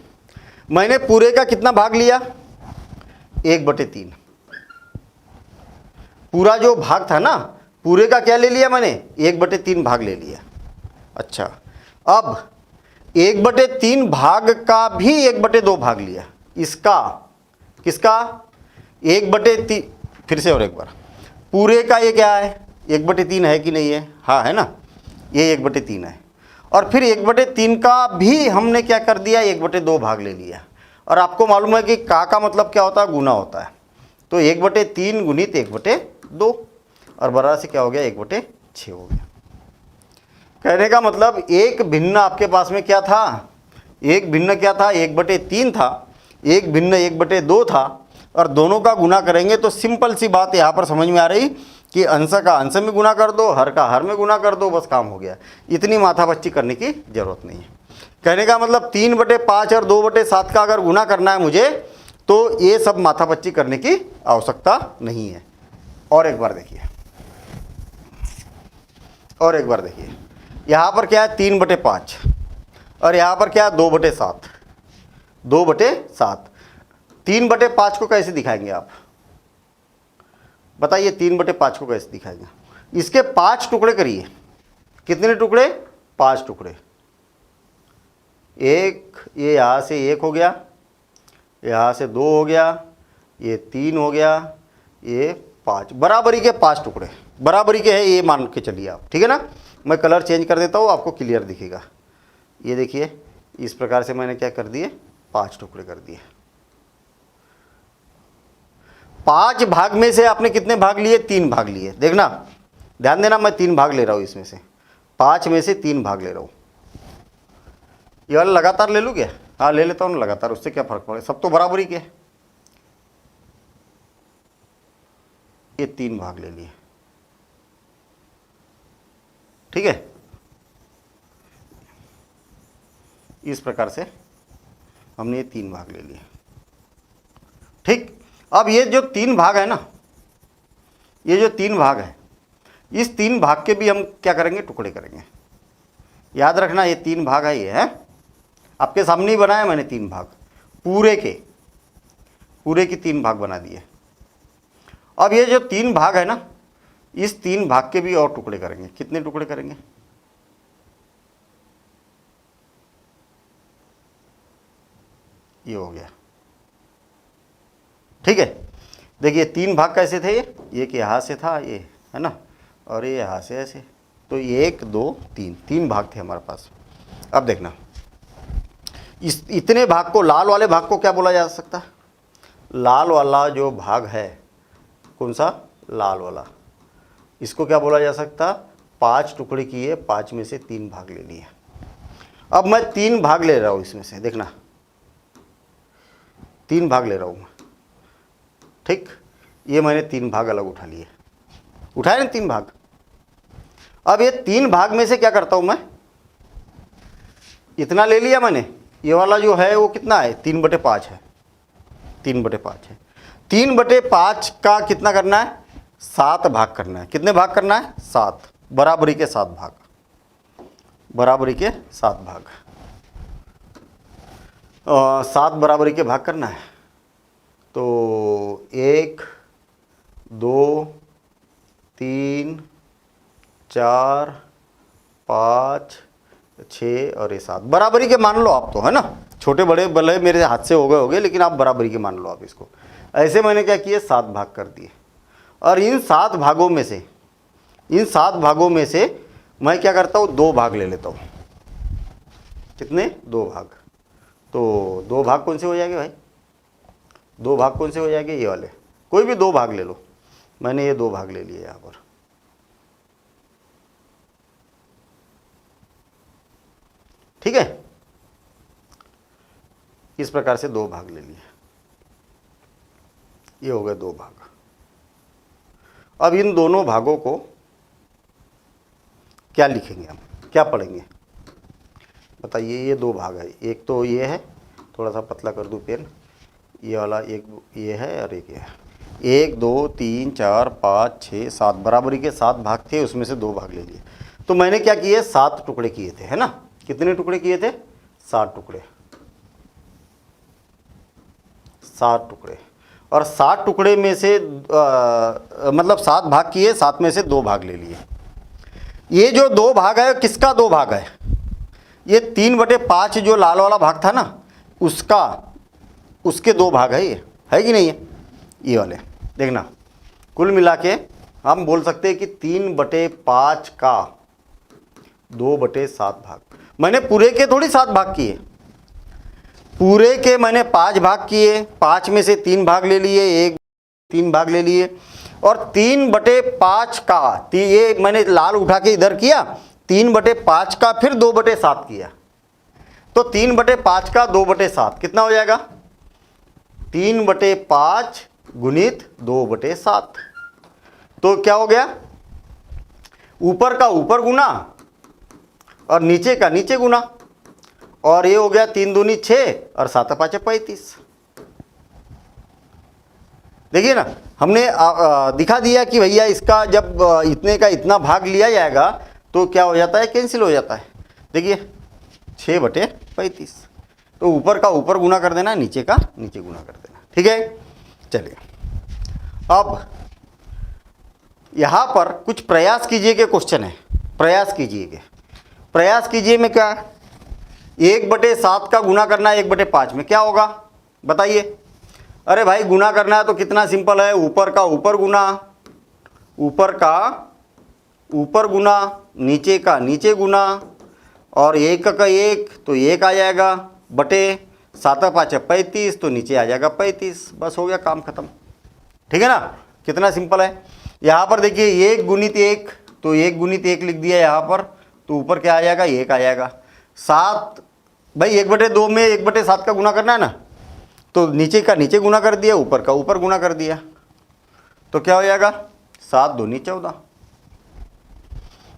मैंने पूरे का कितना भाग लिया, 1/3। पूरा जो भाग था ना, पूरे का क्या ले लिया मैंने, 1/3 भाग ले लिया। अच्छा, अब 1/3 भाग का भी 1/2 भाग लिया। इसका, किसका? 1/3। फिर से और एक बार, पूरे का ये क्या है, 1/3 है कि नहीं है? हाँ है ना, ये 1/3 है। और फिर 1/3 का भी हमने क्या कर दिया, 1/2 भाग ले लिया। और आपको मालूम है कि का मतलब क्या होता है, गुना होता है। तो 1/3 गुणित 1/2 और बराबर से क्या हो गया, 1/6 हो गया। कहने का मतलब एक भिन्न आपके पास में क्या था, एक भिन्न क्या था, 1/3 था, एक भिन्न 1/2 था, और दोनों का गुना करेंगे तो सिंपल सी बात यहाँ पर समझ में आ रही कि अंश का अंश में गुना कर दो, हर का हर में गुना कर दो, बस काम हो गया। इतनी माथापच्ची करने की जरूरत नहीं है। कहने का मतलब 3/5 और 2/7 का अगर गुना करना है मुझे, तो ये सब माथापच्ची करने की आवश्यकता नहीं है। और एक बार देखिए, और एक बार देखिए, यहाँ पर क्या है, 3/5 और यहाँ पर क्या है, 2/7। 2/7, 3/5 को कैसे दिखाएंगे आप बताइए, 3/5 को कैसे दिखाएंगे? इसके 5 टुकड़े करिए। कितने टुकड़े? 5 टुकड़े। एक, ये यहाँ से 1 हो गया, यहाँ से 2 हो गया, ये 3 हो गया, ये 5, बराबरी के 5 टुकड़े, बराबरी के है, ये मान के चलिए आप, ठीक है ना। मैं कलर चेंज कर देता हूँ, आपको क्लियर दिखेगा। ये देखिए, इस प्रकार से मैंने क्या कर दिए, 5 टुकड़े कर दिए। 5 भाग में से आपने कितने भाग लिए, 3 भाग लिए। देखना, ध्यान देना, मैं 3 भाग ले रहा हूँ इसमें से, 5 में से 3 भाग ले रहा हूँ। ये वाला लगातार ले लूँ क्या? हाँ ले लेता हूँ लगातार, उससे क्या फर्क पड़ेगा, सब तो बराबरी के। ये 3 भाग ले लिए, ठीक है। इस प्रकार से हमने ये 3 भाग ले लिए, ठीक। अब ये जो 3 भाग है ना, ये जो 3 भाग है, इस 3 भाग के भी हम क्या करेंगे, टुकड़े करेंगे। याद रखना, ये 3 भाग है, ये है आपके सामने ही बनाया मैंने 3 भाग, पूरे की 3 भाग बना दिए। अब ये जो 3 भाग है ना, इस 3 भाग के भी और टुकड़े करेंगे। कितने टुकड़े करेंगे? ये हो गया, ठीक है। देखिए 3 भाग कैसे थे, ये कि यहाँ से था, ये है ना, और ये यहाँ से ऐसे, तो 1 2 3 भाग थे हमारे पास। अब देखना, इस इतने भाग को, लाल वाले भाग को क्या बोला जा सकता है? लाल वाला जो भाग है, कौन सा? लाल वाला, इसको क्या बोला जा सकता? 5 टुकड़े किए, 5 में से 3 भाग ले लिए। अब मैं 3 भाग ले रहा हूँ इसमें से, देखना 3 भाग ले रहा हूँ मैं, ठीक। ये मैंने 3 भाग अलग उठा लिए, उठाए ना 3 भाग। अब ये 3 भाग में से क्या करता हूँ मैं, इतना ले लिया मैंने, ये वाला जो है वो कितना है, 3/5 है, 3/5 है। 3/5 का कितना करना है, 7 भाग करना है। कितने भाग करना है? 7, बराबरी के 7 भाग, बराबरी के 7 भाग, 7 बराबरी के भाग करना है। तो 1 2 3 4 5 6 और ये 7 बराबरी के मान लो आप, तो है ना। छोटे बड़े भले मेरे हाथ से हो गए होंगे, लेकिन आप बराबरी के मान लो आप इसको। ऐसे मैंने क्या किए, 7 भाग कर दिए। और इन 7 भागों में से, इन 7 भागों में से मैं क्या करता हूँ, 2 भाग ले लेता हूँ। कितने? 2 भाग। तो 2 भाग कौन से हो जाएंगे भाई, 2 भाग कौन से हो जाएंगे, ये वाले, कोई भी 2 भाग ले लो। मैंने ये 2 भाग ले लिए यहाँ पर, ठीक है। इस प्रकार से 2 भाग ले लिए। ये हो गए 2 भाग। अब इन दोनों भागों को क्या लिखेंगे हम, क्या पढ़ेंगे बताइए। ये 2 भाग है, एक तो ये है, थोड़ा सा पतला कर दूं पेन, ये वाला एक ये है और एक ये है। 1 2 3 4 5 6 7 बराबरी के 7 भाग थे, उसमें से 2 भाग ले लिए। तो मैंने क्या किए, 7 टुकड़े किए थे, है ना। कितने टुकड़े किए थे, 7 टुकड़े, 7 टुकड़े। और 7 टुकड़े में से मतलब 7 भाग किए, 7 में से 2 भाग ले लिए। ये जो 2 भाग है किसका 2 भाग है, ये 3/5 जो लाल वाला भाग था ना उसका, उसके 2 भाग है, ये है कि नहीं है, ये वाले देखना। कुल मिला के हम बोल सकते हैं कि 3/5 का 2/7 भाग। मैंने पूरे के थोड़ी 7 भाग किए, पूरे के मैंने 5 भाग किए, 5 में से 3 भाग ले लिए, 3 भाग ले लिए। और 3/5 का, ये मैंने लाल उठा के इधर किया, 3/5 का फिर 2/7 किया। तो 3/5 का 2/7 कितना हो जाएगा, 3/5 गुणित 2/7। तो क्या हो गया, ऊपर का ऊपर गुना और नीचे का नीचे गुना। और ये हो गया 3 दूनी 6 और 7 5 35। देखिए ना, हमने दिखा दिया कि भैया इसका जब इतने का इतना भाग लिया जाएगा तो क्या हो जाता है, कैंसिल हो जाता है। देखिए 6/35। तो ऊपर का ऊपर गुना कर देना, नीचे का नीचे गुना कर देना, ठीक है। चलिए अब यहां पर कुछ प्रयास कीजिए के क्वेश्चन है, प्रयास कीजिए। प्रयास कीजिए में क्या, 1/7 का गुना करना है 1/5 में, क्या होगा बताइए। अरे भाई गुना करना है तो कितना सिंपल है, ऊपर का ऊपर गुना, ऊपर का ऊपर गुना, नीचे का नीचे गुना, और 1 का 1 तो 1 आ जाएगा, बटे 7 5 35 तो नीचे आ जाएगा 35। बस हो गया काम खत्म, ठीक है ना। कितना सिंपल है। यहाँ पर देखिए 1 गुणित 1 तो 1 गुणित 1 लिख दिया यहाँ पर, तो ऊपर क्या आ जाएगा, 1 आ जाएगा। 7 भाई 1/2 में 1/7 का गुना करना है ना, तो नीचे का नीचे गुना कर दिया, ऊपर का ऊपर गुना कर दिया, तो क्या हो जाएगा 7 दूनी 14।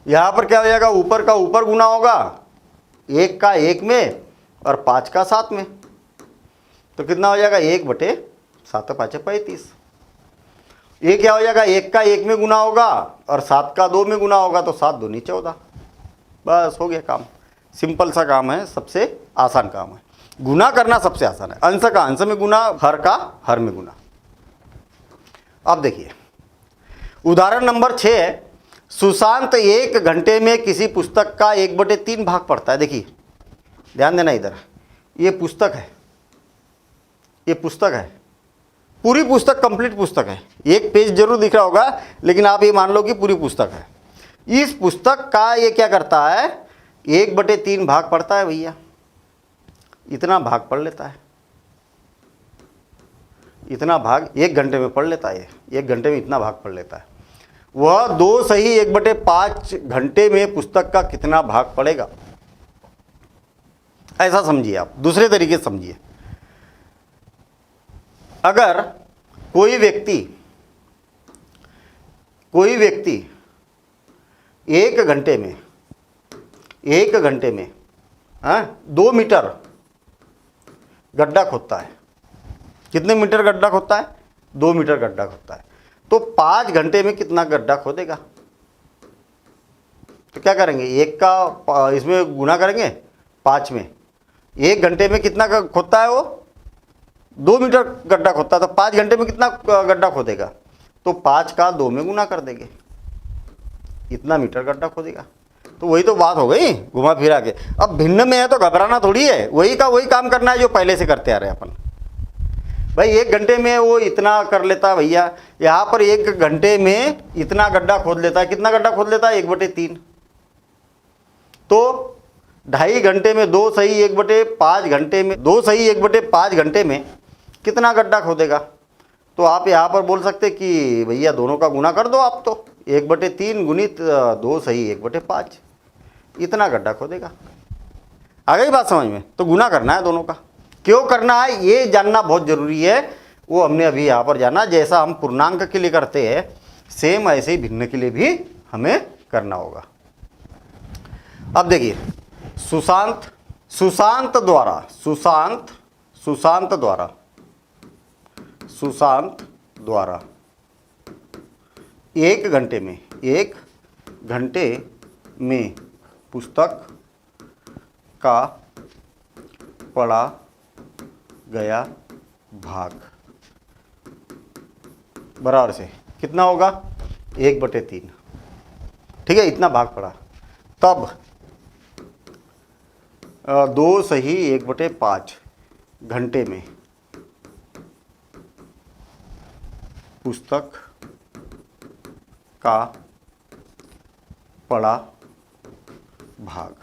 यहाँ पर क्या हो जाएगा, ऊपर का ऊपर गुना होगा, 1 का 1 में और 5 का 7 में, तो कितना हो जाएगा 1/7 5 35। ये क्या हो जाएगा, 1 का 1 में गुना होगा और 7 का 2 में गुना होगा, तो 7 दूनी 14। बस हो गया काम, सिंपल सा काम है, सबसे आसान काम है। गुना करना सबसे आसान है, अंश का अंश में गुना, हर का हर में गुना। अब देखिए उदाहरण नंबर 6 है, सुशांत 1 घंटे में किसी पुस्तक का 1/3 भाग पढ़ता है। देखिए ध्यान देना, इधर ये पुस्तक है, ये पुस्तक है, पूरी पुस्तक कंप्लीट पुस्तक है, एक पेज जरूर दिख रहा होगा लेकिन आप ये मान लो कि पूरी पुस्तक है। इस पुस्तक का ये क्या करता है, 1/3 भाग पढ़ता है भैया, इतना भाग पढ़ लेता है, इतना भाग 1 घंटे में पढ़ लेता है, 1 घंटे में इतना भाग पढ़ लेता है। वह 2 सही 1/5 घंटे में पुस्तक का कितना भाग पड़ेगा, ऐसा समझिए आप। दूसरे तरीके से समझिए, अगर कोई व्यक्ति 1 घंटे में 2 मीटर गड्ढा खोदता है, कितने मीटर गड्ढा खोदता है, 2 मीटर गड्ढा खोदता है, तो 5 घंटे में कितना गड्ढा खोदेगा। तो क्या करेंगे, 1 का इसमें गुना करेंगे 5 में, 1 घंटे में कितना खोदता है वो, 2 मीटर गड्ढा खोदता है, तो 5 घंटे में कितना गड्ढा खोदेगा, तो 5 का 2 में गुना कर देंगे, इतना मीटर गड्ढा खोदेगा। तो वही तो बात हो गई घुमा फिरा के। अब भिन्न में है तो घबराना थोड़ी है, वही का वही काम करना है जो पहले से करते आ रहे हैं अपन। भाई 1 घंटे में वो इतना कर लेता है भैया, यहाँ पर 1 घंटे में इतना गड्ढा खोद लेता है, कितना गड्ढा खोद लेता है, 1/3। तो 2.5 घंटे में 2 सही 1/5 घंटे में 2 सही 1/5 घंटे में कितना गड्ढा खोदेगा। तो आप यहाँ पर बोल सकते कि भैया दोनों का गुना कर दो आप, तो 1/3 गुणित 2 सही 1/5, इतना गड्ढा खोदेगा। आ गई बात समझ में। तो गुना करना है दोनों का, क्यों करना है ये जानना बहुत जरूरी है। वो हमने अभी यहाँ पर जाना। जैसा हम पूर्णांक के लिए करते हैं सेम ऐसे ही भिन्न के लिए भी हमें करना होगा। अब देखिए सुशांत द्वारा 1 घंटे में पुस्तक का पढ़ा गया भाग बराबर से कितना होगा 1/3। ठीक है, इतना भाग पड़ा। तब 2 सही 1/5 घंटे में पुस्तक का पढ़ा भाग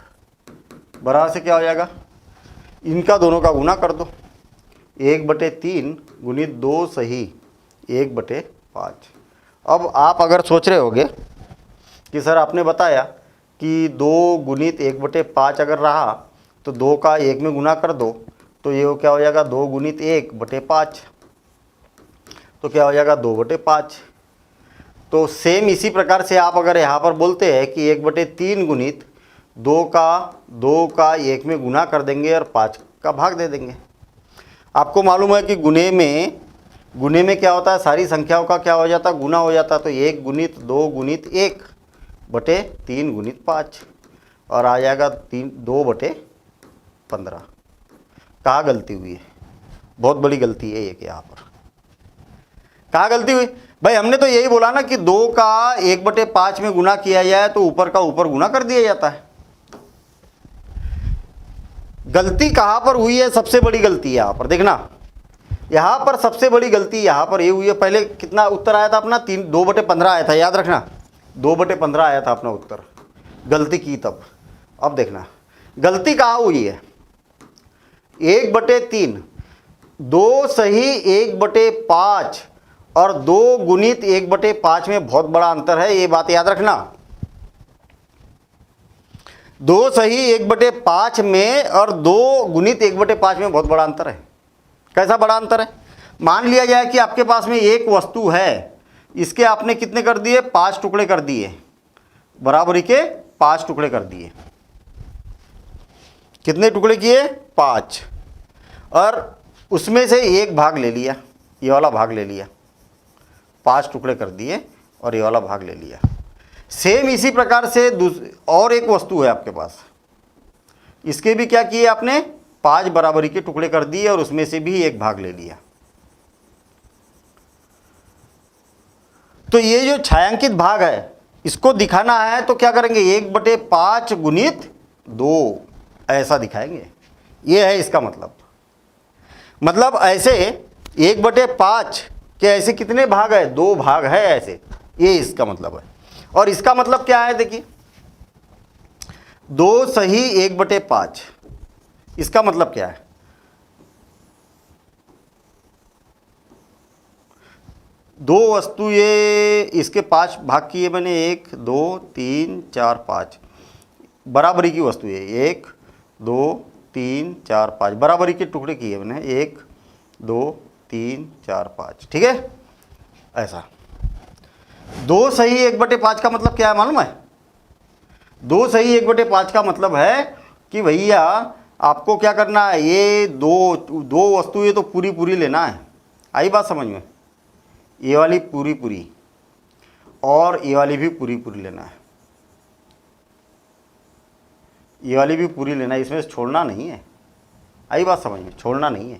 बराबर से क्या हो जाएगा, इनका दोनों का गुना कर दो। 1/3 गुणित 2 सही 1/5। अब आप अगर सोच रहे होगे कि सर आपने बताया कि 2 गुणित 1/5 अगर रहा तो 2 का 1 में गुना कर दो, तो ये क्या हो जाएगा 2 गुणित 1/5, तो क्या हो जाएगा 2/5। तो सेम इसी प्रकार से आप अगर यहाँ पर बोलते हैं कि 1/3 गुणित 2 का 1 में गुना कर देंगे और 5 का भाग दे देंगे। आपको मालूम है कि गुणे में क्या होता है, सारी संख्याओं का क्या हो जाता है, गुना हो जाता है। तो 1 गुणित 2 गुणित 1/3 गुणित 5 और आ जाएगा 2/15। कहाँ गलती हुई है, बहुत बड़ी गलती है एक यहाँ पर। कहाँ गलती हुई भाई, हमने तो यही बोला ना कि 2 का 1/5 में गुना किया जाए तो ऊपर का ऊपर गुना कर दिया जाता है। गलती कहाँ पर हुई है, सबसे बड़ी गलती यहाँ पर देखना, यहाँ पर सबसे बड़ी गलती यहाँ पर ये हुई है। पहले कितना उत्तर आया था अपना 2/15 आया था, याद रखना 2/15 आया था अपना उत्तर, गलती की तब। अब देखना गलती कहाँ हुई है, 1/3 2 सही 1/5 और 2 गुणित 1/5 में बहुत बड़ा अंतर है, ये बात याद रखना। 2 सही 1/5 में और 2 गुणित 1/5 में बहुत बड़ा अंतर है। कैसा बड़ा अंतर है, मान लिया जाए कि आपके पास में एक वस्तु है, इसके आपने कितने कर दिए 5 टुकड़े कर दिए, बराबरी के 5 टुकड़े कर दिए। कितने टुकड़े किए 5, और उसमें से एक भाग ले लिया, ये वाला भाग ले लिया, 5 टुकड़े कर दिए और ये वाला भाग ले लिया। सेम इसी प्रकार से और एक वस्तु है आपके पास, इसके भी क्या किए आपने 5 बराबरी के टुकड़े कर दिए और उसमें से भी एक भाग ले लिया। तो ये जो छायांकित भाग है इसको दिखाना है तो क्या करेंगे 1/5 गुणित 2 ऐसा दिखाएंगे। ये है इसका मतलब ऐसे 1/5 के ऐसे कितने भाग है, 2 भाग है ऐसे, ये इसका मतलब है। और इसका मतलब क्या है देखिए 2 सही 1/5, इसका मतलब क्या है, 2 वस्तु ये इसके 5 भाग किए मैंने, 1 2 3 4 5 बराबरी की वस्तु है, 1 2 3 4 5 बराबरी के टुकड़े किए मैंने, 1 2 3 4 5। ठीक है, ऐसा 2 सही 1/5 का मतलब क्या है मालूम है, 2 सही 1/5 का मतलब है कि भैया आपको क्या करना है, ये दो वस्तु ये तो पूरी लेना है। आई बात समझ में, ये वाली पूरी और ये वाली भी पूरी लेना है, ये वाली भी पूरी लेना है, इसमें से छोड़ना नहीं है। आई बात समझ में, छोड़ना नहीं है।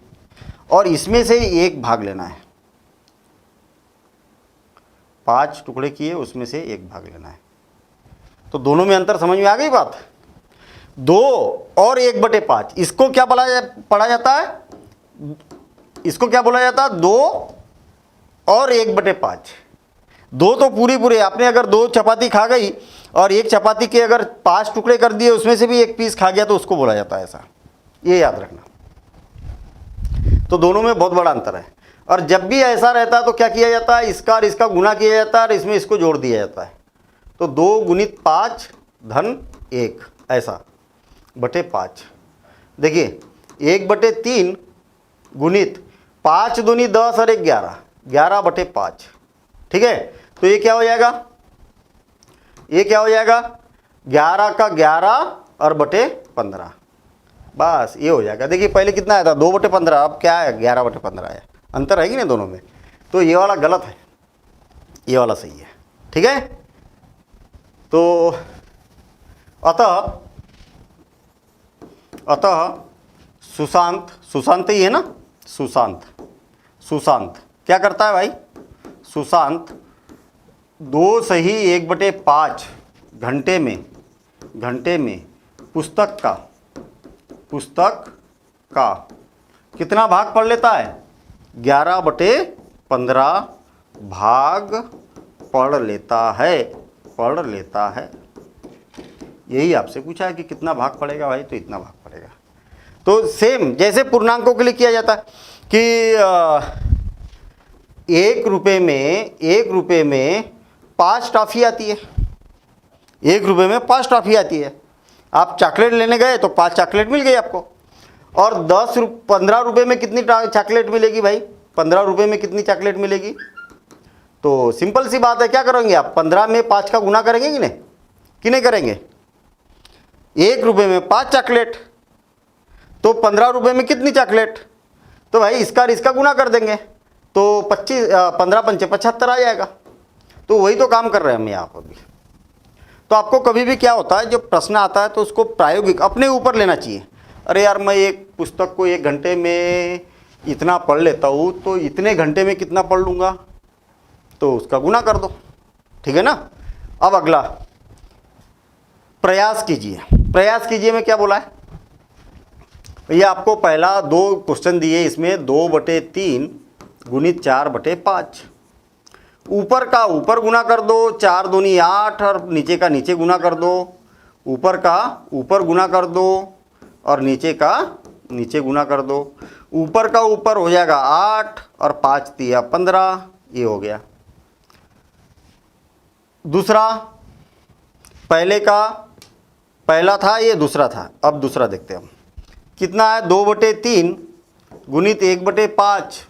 और इसमें से एक भाग लेना है, 5 टुकड़े किए उसमें से एक भाग लेना है। तो दोनों में अंतर समझ में आ गई बात। 2 और 1/5 इसको क्या पढ़ा जाता है, इसको क्या बोला जाता है 2 और 1/5। 2 तो पूरी आपने अगर 2 चपाती खा गई और एक चपाती के अगर 5 टुकड़े कर दिए उसमें से भी एक पीस खा गया तो उसको बोला जाता है ऐसा, ये याद रखना। तो दोनों में बहुत बड़ा अंतर है। और जब भी ऐसा रहता है तो क्या किया जाता है, इसका और इसका गुना किया जाता है और इसमें इसको जोड़ दिया जाता है। तो 2 गुणित 5 धन 1 ऐसा बटे 5। देखिए 1/3 गुणित 5 दूनी 10 और 1 11, 11/5, ठीक है। तो ये क्या हो जाएगा, ये क्या हो जाएगा, 11 का 11 और बटे 15, बस ये हो जाएगा। देखिए पहले कितना आया था 2/15, अब क्या है 11/15 आया, अंतर है कि नहीं दोनों में। तो ये वाला गलत है, ये वाला सही है, ठीक है। तो अतः सुशांत, सुशांत ही है ना, सुशांत क्या करता है भाई, सुशांत 2 सही 1/5 घंटे में पुस्तक का कितना भाग पढ़ लेता है, 11/15 भाग पढ़ लेता है। यही आपसे पूछा है कि कितना भाग पड़ेगा भाई, तो इतना भाग पड़ेगा। तो सेम जैसे पूर्णांकों के लिए किया जाता है कि 1 रुपये में 5 टॉफ़ी आती है, 1 रुपये में 5 टॉफ़ी आती है। आप चॉकलेट लेने गए तो 5 चॉकलेट मिल गई आपको। और 15 रुपये में कितनी चॉकलेट मिलेगी भाई, 15 रुपये में कितनी चॉकलेट मिलेगी। तो सिंपल सी बात है, क्या करेंगे आप, 15 में 5 का गुना करेंगे कि नहीं करेंगे। 1 रुपये में 5 चॉकलेट, तो 15 रुपये में कितनी चॉकलेट, तो भाई इसका गुना कर देंगे तो 15 पंचे 75 आ जाएगा। तो वही तो काम कर रहे हैं हम यहाँ पर भी। तो आपको कभी भी क्या होता है, जब प्रश्न आता है तो उसको प्रायोगिक अपने ऊपर लेना चाहिए। अरे यार मैं एक पुस्तक को 1 घंटे में इतना पढ़ लेता हूँ, तो इतने घंटे में कितना पढ़ लूँगा, तो उसका गुना कर दो, ठीक है ना। अब अगला प्रयास कीजिए में क्या बोला है, ये आपको पहला 2 क्वेश्चन दिए, इसमें 2/3 गुणित 4/5, ऊपर का ऊपर गुना कर दो, 4 दूनी 8 और नीचे का नीचे गुना कर दो, ऊपर का ऊपर गुना कर दो और नीचे का नीचे गुना कर दो। ऊपर का ऊपर हो जाएगा 8 और 5 तिया 15, ये हो गया। दूसरा, पहला था ये, दूसरा था। अब दूसरा देखते हैं हम, कितना है 2/3 गुणित 1/5।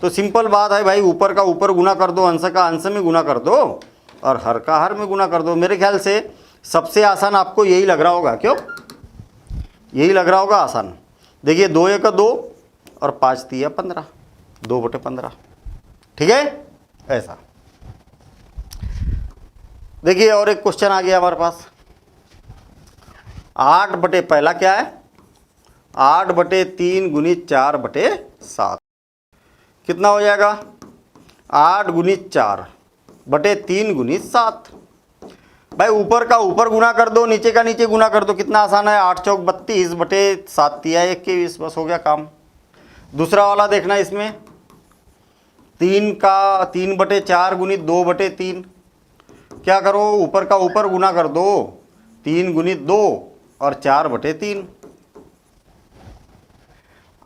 तो सिंपल बात है भाई, ऊपर का ऊपर गुना कर दो, अंश का अंश में गुना कर दो और हर का हर में गुना कर दो। मेरे ख्याल से सबसे आसान आपको यही लग रहा होगा, क्यों यही लग रहा होगा आसान। देखिए 2 1 2 और 5 3 15, 2/15, ठीक है ऐसा। देखिए और एक क्वेश्चन आ गया हमारे पास, 8 पहला क्या है, 8/3 गुणित 4/7 कितना हो जाएगा, 8 गुणित 4/3 गुणित 7। भाई ऊपर का ऊपर गुना कर दो, नीचे का नीचे गुना कर दो, कितना आसान है, 8 चौक 32/7 तिया 21, बस हो गया काम। दूसरा वाला देखना, इसमें 3/4 गुणित 2/3, क्या करो ऊपर का ऊपर गुना कर दो, 3 गुणित 2 और 4/3।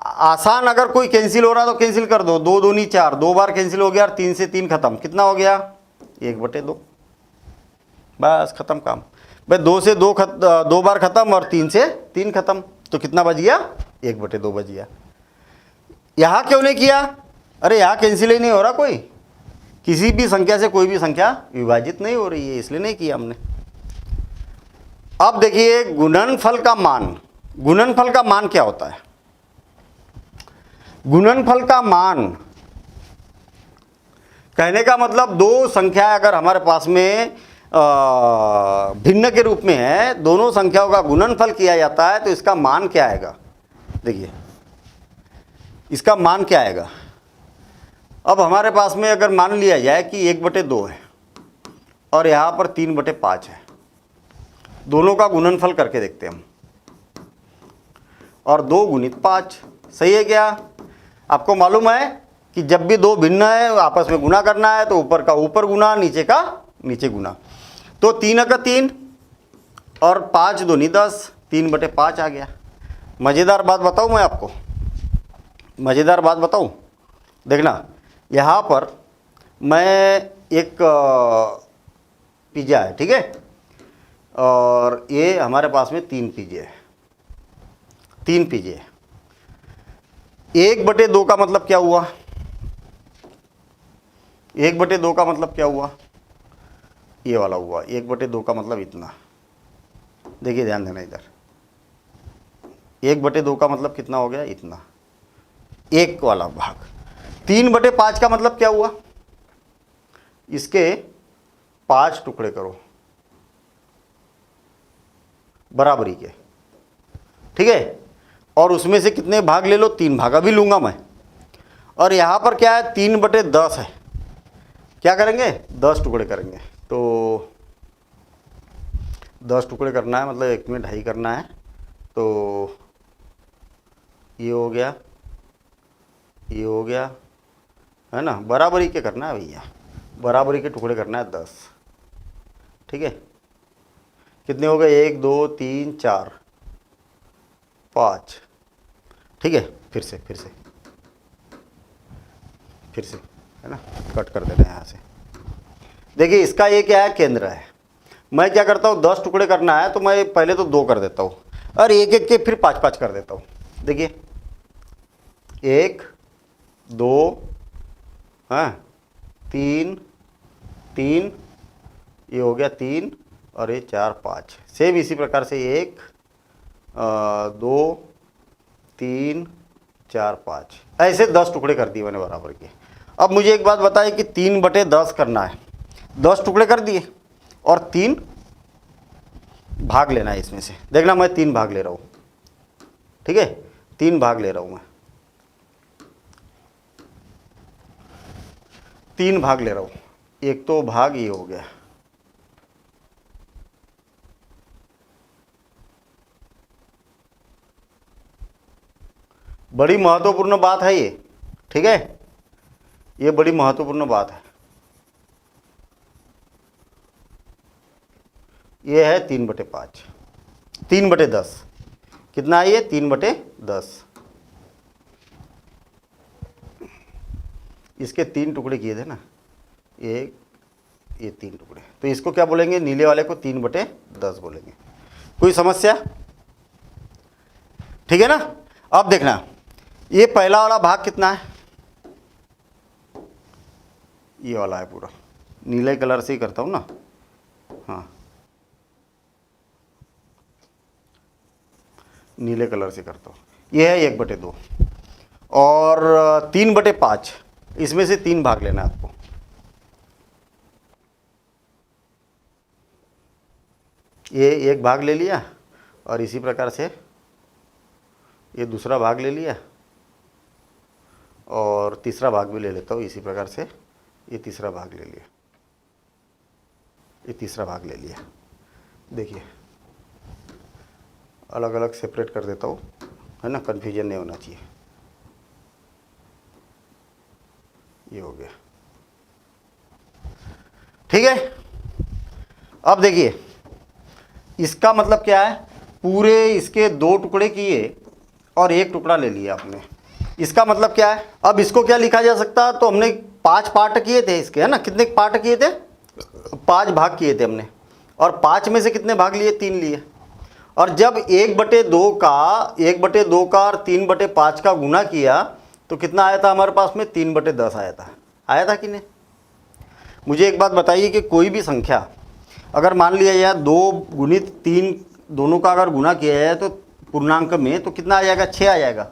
आसान, अगर कोई कैंसिल हो रहा तो कैंसिल कर दो, 2 दूनी 4, 2 बार कैंसिल हो गया और 3 से 3 खत्म, कितना हो गया 1/2, बस खत्म काम। भाई 2 से 2 बार खत्म और 3 से 3 खत्म, तो कितना बच गया 1/2 बच गया। यहाँ क्यों नहीं किया, अरे यहाँ कैंसिल ही नहीं हो रहा, कोई किसी भी संख्या से कोई भी संख्या विभाजित नहीं हो रही है, इसलिए नहीं किया हमने। अब देखिए गुणनफल का मान क्या होता है। गुणनफल का मान कहने का मतलब, 2 संख्या अगर हमारे पास में भिन्न के रूप में है, दोनों संख्याओं का गुणनफल किया जाता है, तो इसका मान क्या आएगा। देखिए इसका मान क्या आएगा। अब हमारे पास में अगर मान लिया जाए कि 1/2 है और यहाँ पर 3/5 है, दोनों का गुणनफल करके देखते हैं हम, और 2 गुणित 5 सही है क्या। आपको मालूम है कि जब भी 2 भिन्न है आपस में गुना करना है, तो ऊपर का ऊपर गुना, नीचे का नीचे गुना। तो 3 का 3 और 5 दूनी 10, 3/5 आ गया। मज़ेदार बात बताऊँ मैं आपको, मज़ेदार बात बताऊँ, देखना यहाँ पर मैं एक पिज़्ज़ा है, ठीक है, और ये हमारे पास में 3 पिज़्ज़े हैं, 3 पिज़्ज़े। 1/2 का मतलब क्या हुआ? 1/2 का मतलब क्या हुआ? ये वाला हुआ। 1/2 का मतलब इतना। देखिए ध्यान देना इधर, 1/2 का मतलब कितना हो गया? इतना, एक वाला भाग। 3/5 का मतलब क्या हुआ? इसके 5 टुकड़े करो बराबरी के, ठीक है, और उसमें से कितने भाग ले लो? 3 भाग अभी लूंगा मैं। और यहाँ पर क्या है? 3/10 है। क्या करेंगे? 10 टुकड़े करेंगे। तो 10 टुकड़े करना है, मतलब 1 में 2.5 करना है। तो ये हो गया, ये हो गया, है ना? बराबरी के करना है भैया, बराबरी के टुकड़े करना है 10, ठीक है। कितने हो गए? 1 2 3 4 5, ठीक है। फिर से है ना, कट कर देना है यहाँ से। देखिए इसका ये क्या है? केंद्र है। मैं क्या करता हूँ? 10 टुकड़े करना है तो मैं पहले तो 2 कर देता हूँ, और 1 के फिर 5 कर देता हूँ। देखिए 1 2, हाँ 3 3, ये हो गया 3, और ये 4 5। सेम इसी प्रकार से 1 2 3 4 5, ऐसे 10 टुकड़े कर दिए मैंने बराबर के। अब मुझे एक बात बताइए कि 3/10 करना है। 10 टुकड़े कर दिए और 3 भाग लेना है इसमें से। देखना मैं 3 भाग ले रहा हूँ, ठीक है, 3 भाग ले रहा हूँ मैं, 3 भाग ले रहा हूँ। एक तो भाग ये हो गया, बड़ी महत्वपूर्ण बात है ये, ठीक है, ये बड़ी महत्वपूर्ण बात है। ये है 3/5, 3/10 कितना है? ये 3/10। इसके 3 टुकड़े किए थे ना, एक, ये 3 टुकड़े, तो इसको क्या बोलेंगे? नीले वाले को 3/10 बोलेंगे। कोई समस्या? ठीक है ना। अब देखना ये पहला वाला भाग कितना है? ये वाला है पूरा, नीले कलर से ही करता हूँ ना, हाँ नीले कलर से करता हूँ। ये है 1/2, और 3/5, इसमें से 3 भाग लेना है आपको। ये एक भाग ले लिया, और इसी प्रकार से ये दूसरा भाग ले लिया, और तीसरा भाग भी ले लेता हूँ इसी प्रकार से। ये तीसरा भाग ले लिया, ये तीसरा भाग ले लिया। देखिए अलग अलग सेपरेट कर देता हूँ, है ना, कन्फ्यूजन नहीं होना चाहिए। ये हो गया, ठीक है। अब देखिए इसका मतलब क्या है? पूरे इसके 2 टुकड़े किए और 1 टुकड़ा ले लिया आपने। इसका मतलब क्या है? अब इसको क्या लिखा जा सकता है? तो हमने 5 पार्ट किए थे इसके, है ना। कितने पार्ट किए थे? 5 भाग किए थे हमने, और 5 में से कितने भाग लिए? 3 लिए। और जब 1/2 का और 3/5 का गुना किया तो कितना आया था हमारे पास में? 3/10 आया था। आया था कि नहीं? मुझे एक बात बताइए कि कोई भी संख्या अगर मान लिया जाए 2 गुणित 3 दोनों का अगर गुना किया जाए तो पूर्णांक में, तो कितना आ जाएगा? 6 आ जाएगा।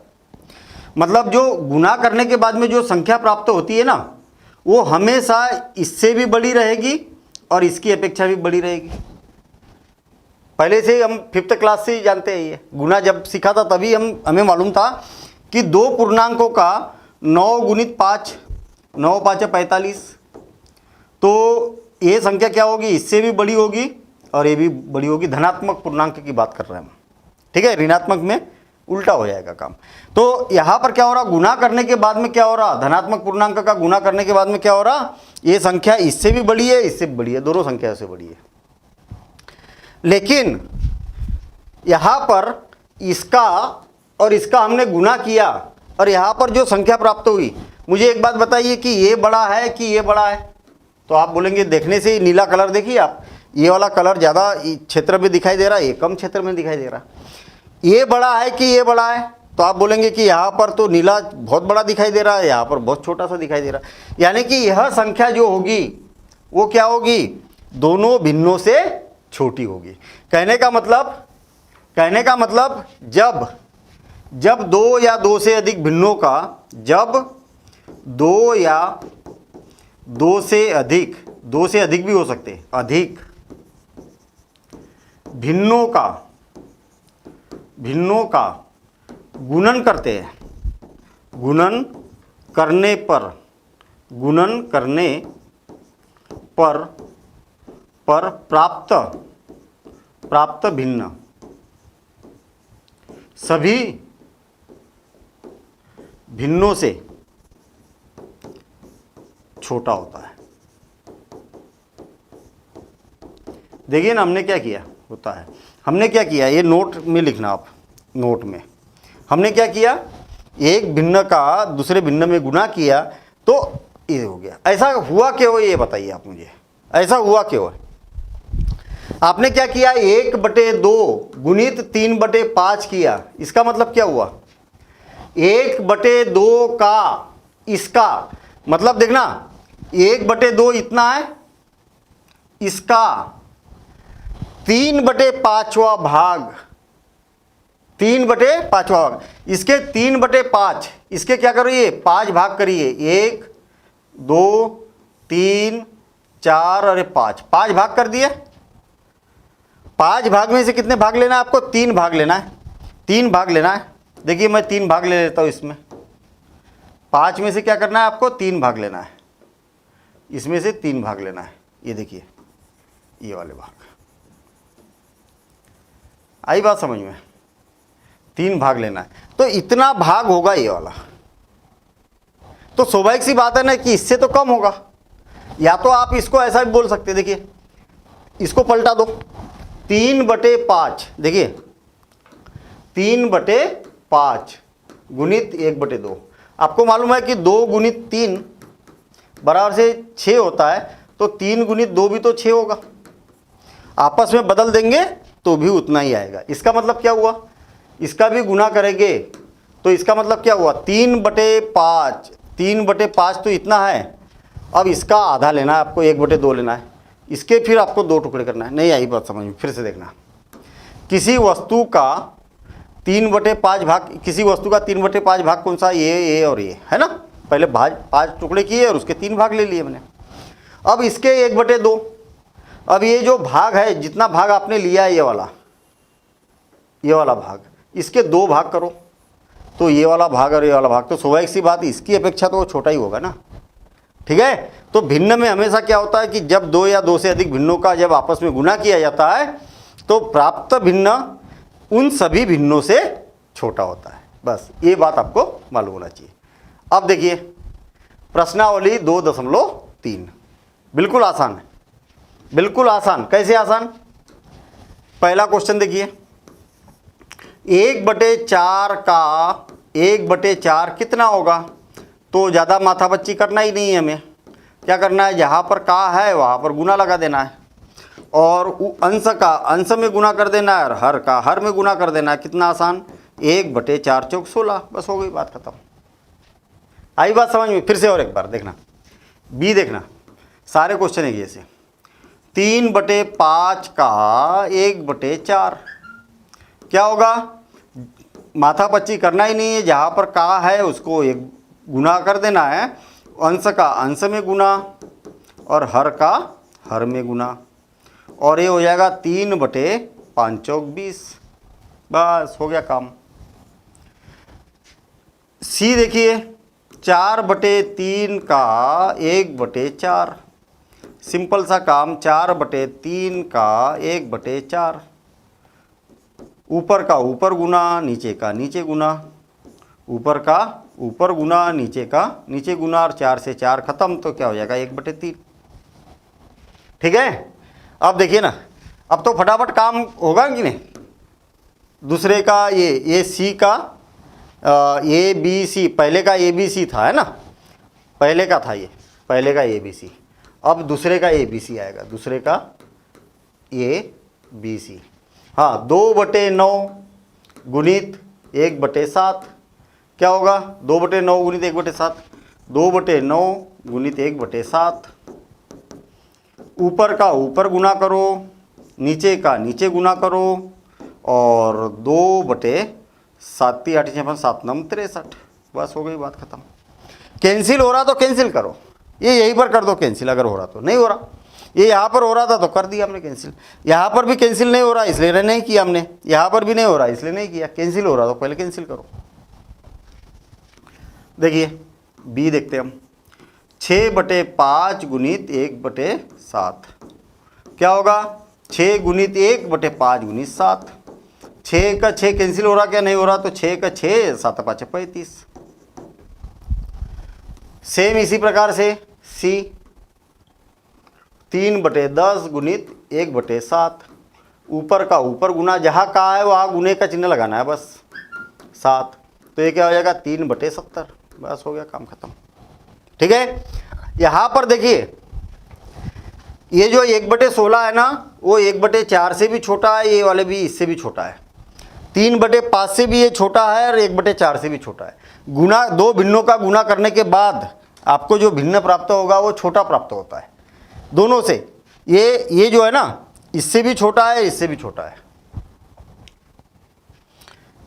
मतलब जो गुना करने के बाद में जो संख्या प्राप्त होती है ना, वो हमेशा इससे भी बड़ी रहेगी और इसकी अपेक्षा भी बड़ी रहेगी। पहले से हम 5th क्लास से ही जानते हैं। ये गुना जब सीखा था तभी हमें मालूम था कि 2 पूर्णांकों का 9 गुणित 5, 9 5 45, तो ये संख्या क्या होगी? इससे भी बड़ी होगी और ये भी बड़ी होगी। धनात्मक पूर्णांक की बात कर रहे हैं हम, ठीक है। ऋणात्मक में उल्टा हो जाएगा काम। तो यहाँ पर क्या हो रहा? गुना करने के बाद में क्या हो रहा? धनात्मक पूर्णांक का गुना करने के बाद में क्या हो रहा? ये संख्या इससे भी बड़ी है, इससे भी बड़ी है, दोनों संख्या से बड़ी है। लेकिन यहाँ पर इसका और इसका हमने गुना किया और यहाँ पर जो संख्या प्राप्त हुई, मुझे एक बात बताइए कि ये बड़ा है कि ये बड़ा है? तो आप बोलेंगे देखने से ही नीला कलर देखिए आप, ये वाला कलर ज़्यादा क्षेत्र में दिखाई दे रहा है, ये कम क्षेत्र में दिखाई दे रहा है। ये बड़ा है कि ये बड़ा है? तो आप बोलेंगे कि यहाँ पर तो नीला बहुत बड़ा दिखाई दे रहा है, यहाँ पर बहुत छोटा सा दिखाई दे रहा है। यानी कि यह संख्या जो होगी वो क्या होगी, दोनों भिन्नों से छोटी होगी। कहने का मतलब जब दो या दो से अधिक भिन्नों का, जब दो या दो से अधिक भी हो सकते हैं, अधिक भिन्नों का गुणन करते हैं, गुणन करने पर प्राप्त भिन्न सभी भिन्नों से छोटा होता है। देखिए ना, हमने क्या किया ये नोट में लिखना, आप नोट में हमने क्या किया, एक भिन्न का दूसरे भिन्न में गुणा किया तो ये हो गया। ऐसा हुआ क्यों, ये बताइए आप मुझे, ऐसा हुआ क्यों है? आपने क्या किया, 1/2 गुणित 3/5 किया। इसका मतलब क्या हुआ, 1/2 का, इसका मतलब देखना 1/2 इतना है, इसका 3/5वां भाग, 3/5वां भाग, इसके 3/5, इसके क्या करिए, 5 भाग करिए, 1 2 3 4 और 5 भाग कर दिए। 5 भाग में से कितने भाग लेना है आपको, 3 भाग लेना है, 3 भाग लेना है। देखिए मैं 3 भाग ले लेता हूँ इसमें, 5 में से क्या करना है आपको, 3 भाग लेना है, इसमें से 3 भाग लेना है। ये देखिए ये वाले भाग, आई बात समझ में, 3 भाग लेना है, तो इतना भाग होगा ये वाला। तो स्वाभाविक सी बात है ना कि इससे तो कम होगा। या तो आप इसको ऐसा भी बोल सकते हैं, देखिए इसको पलटा दो, 3/5, देखिए 3/5 गुणित 1/2। आपको मालूम है कि 2 गुणित 3 बराबर से 6 होता है, तो 3 गुणित 2 भी तो 6 होगा। आपस में बदल देंगे तो भी उतना ही आएगा। इसका मतलब क्या हुआ, इसका भी गुना करेंगे तो इसका मतलब क्या हुआ, 3/5 तो इतना है। अब इसका आधा लेना है आपको, 1/2 लेना है, इसके फिर आपको 2 टुकड़े करना है। नहीं आई बात समझ में, फिर से देखना, किसी वस्तु का 3/5 भाग, किसी वस्तु का 3/5 भाग कौन सा, ये और ये है ना। पहले 5 टुकड़े किए और उसके 3 भाग ले लिए मैंने। अब इसके 1/2, अब ये जो भाग है, जितना भाग आपने लिया है ये वाला भाग, इसके 2 भाग करो, तो ये वाला भाग और ये वाला भाग, तो स्वाभाविक सी बात इसकी अपेक्षा तो वो छोटा ही होगा ना। ठीक है, तो भिन्न में हमेशा क्या होता है कि जब 2 या 2 से अधिक भिन्नों का जब आपस में गुणा किया जाता है तो प्राप्त भिन्न उन सभी भिन्नों से छोटा होता है। बस ये बात आपको मालूम होना चाहिए। अब देखिए प्रश्नावली 2.3, बिल्कुल आसान है, बिल्कुल आसान। कैसे आसान, पहला क्वेश्चन देखिए, 1/4 का 1/4 कितना होगा, तो ज़्यादा माथापच्ची करना ही नहीं है, हमें क्या करना है, जहाँ पर का है वहाँ पर गुना लगा देना है, और अंश का अंश में गुना कर देना है, और हर का हर में गुना कर देना है। कितना आसान, 1/4 चौक 16, बस हो गई बात खत्म। आई बात समझ में। फिर से और एक बार देखना, बी देखना, सारे क्वेश्चन है जैसे 3/5 का 1/4 क्या होगा, माथापच्ची करना ही नहीं है, जहाँ पर का है उसको एक गुना कर देना है, अंश का अंश में गुना और हर का हर में गुना, और ये हो जाएगा 3/5 चौक 20, बस हो गया काम। सी देखिए, 4/3 का 1/4, सिंपल सा काम, 4/3 का 1/4, ऊपर का ऊपर गुना, नीचे का नीचे गुना, ऊपर का ऊपर गुना, नीचे का नीचे गुना, और 4 से 4 खत्म, तो क्या हो जाएगा 1/3। ठीक है, अब देखिए ना, अब तो फटाफट काम होगा कि नहीं। दूसरे का ये सी का ABC, पहले का ABC था है ना, पहले का था ये, पहले का ABC, अब दूसरे का ABC आएगा, दूसरे का ABC। हाँ, 2/9 गुणित 1/7 क्या होगा 2/9 गुणित 1/7, 2/9 गुणित 1/7। ऊपर का ऊपर गुना करो, नीचे का नीचे गुना करो और 2/7 × 8 = 7 × 9 = 63। बस हो गई बात खत्म। कैंसिल हो रहा तो कैंसिल करो, ये यहीं पर कर दो कैंसिल, अगर हो रहा तो। नहीं हो रहा, ये यहाँ पर हो रहा था तो कर दिया हमने कैंसिल। यहाँ पर भी कैंसिल नहीं हो रहा इसलिए नहीं किया हमने, यहाँ पर भी नहीं हो रहा इसलिए नहीं किया। कैंसिल हो रहा तो पहले कैंसिल करो। देखिए बी देखते हैं हम, 6/5 गुणित 1/7 क्या होगा 6 गुणित 1/5 गुणित 7। 6 का 6 कैंसिल हो रहा क्या, नहीं हो रहा, तो 6 का 6 7 5 35। सेम इसी प्रकार से सी 3/10 गुणित 1/7। ऊपर का ऊपर गुना, जहाँ कहा है वहाँ गुने का चिन्ह लगाना है बस 7। तो ये क्या हो जाएगा 3/70। बस हो गया काम खत्म। ठीक है, यहाँ पर देखिए ये जो 1/16 है ना, वो 1/4 से भी छोटा है, ये वाले भी इससे भी छोटा है। 3/5 से भी ये छोटा है और 1/4 से भी छोटा है। गुना, दो भिन्नों का गुना करने के बाद आपको जो भिन्न प्राप्त होगा वो छोटा प्राप्त होता है दोनों से। ये जो है ना, इससे भी छोटा है, इससे भी छोटा है।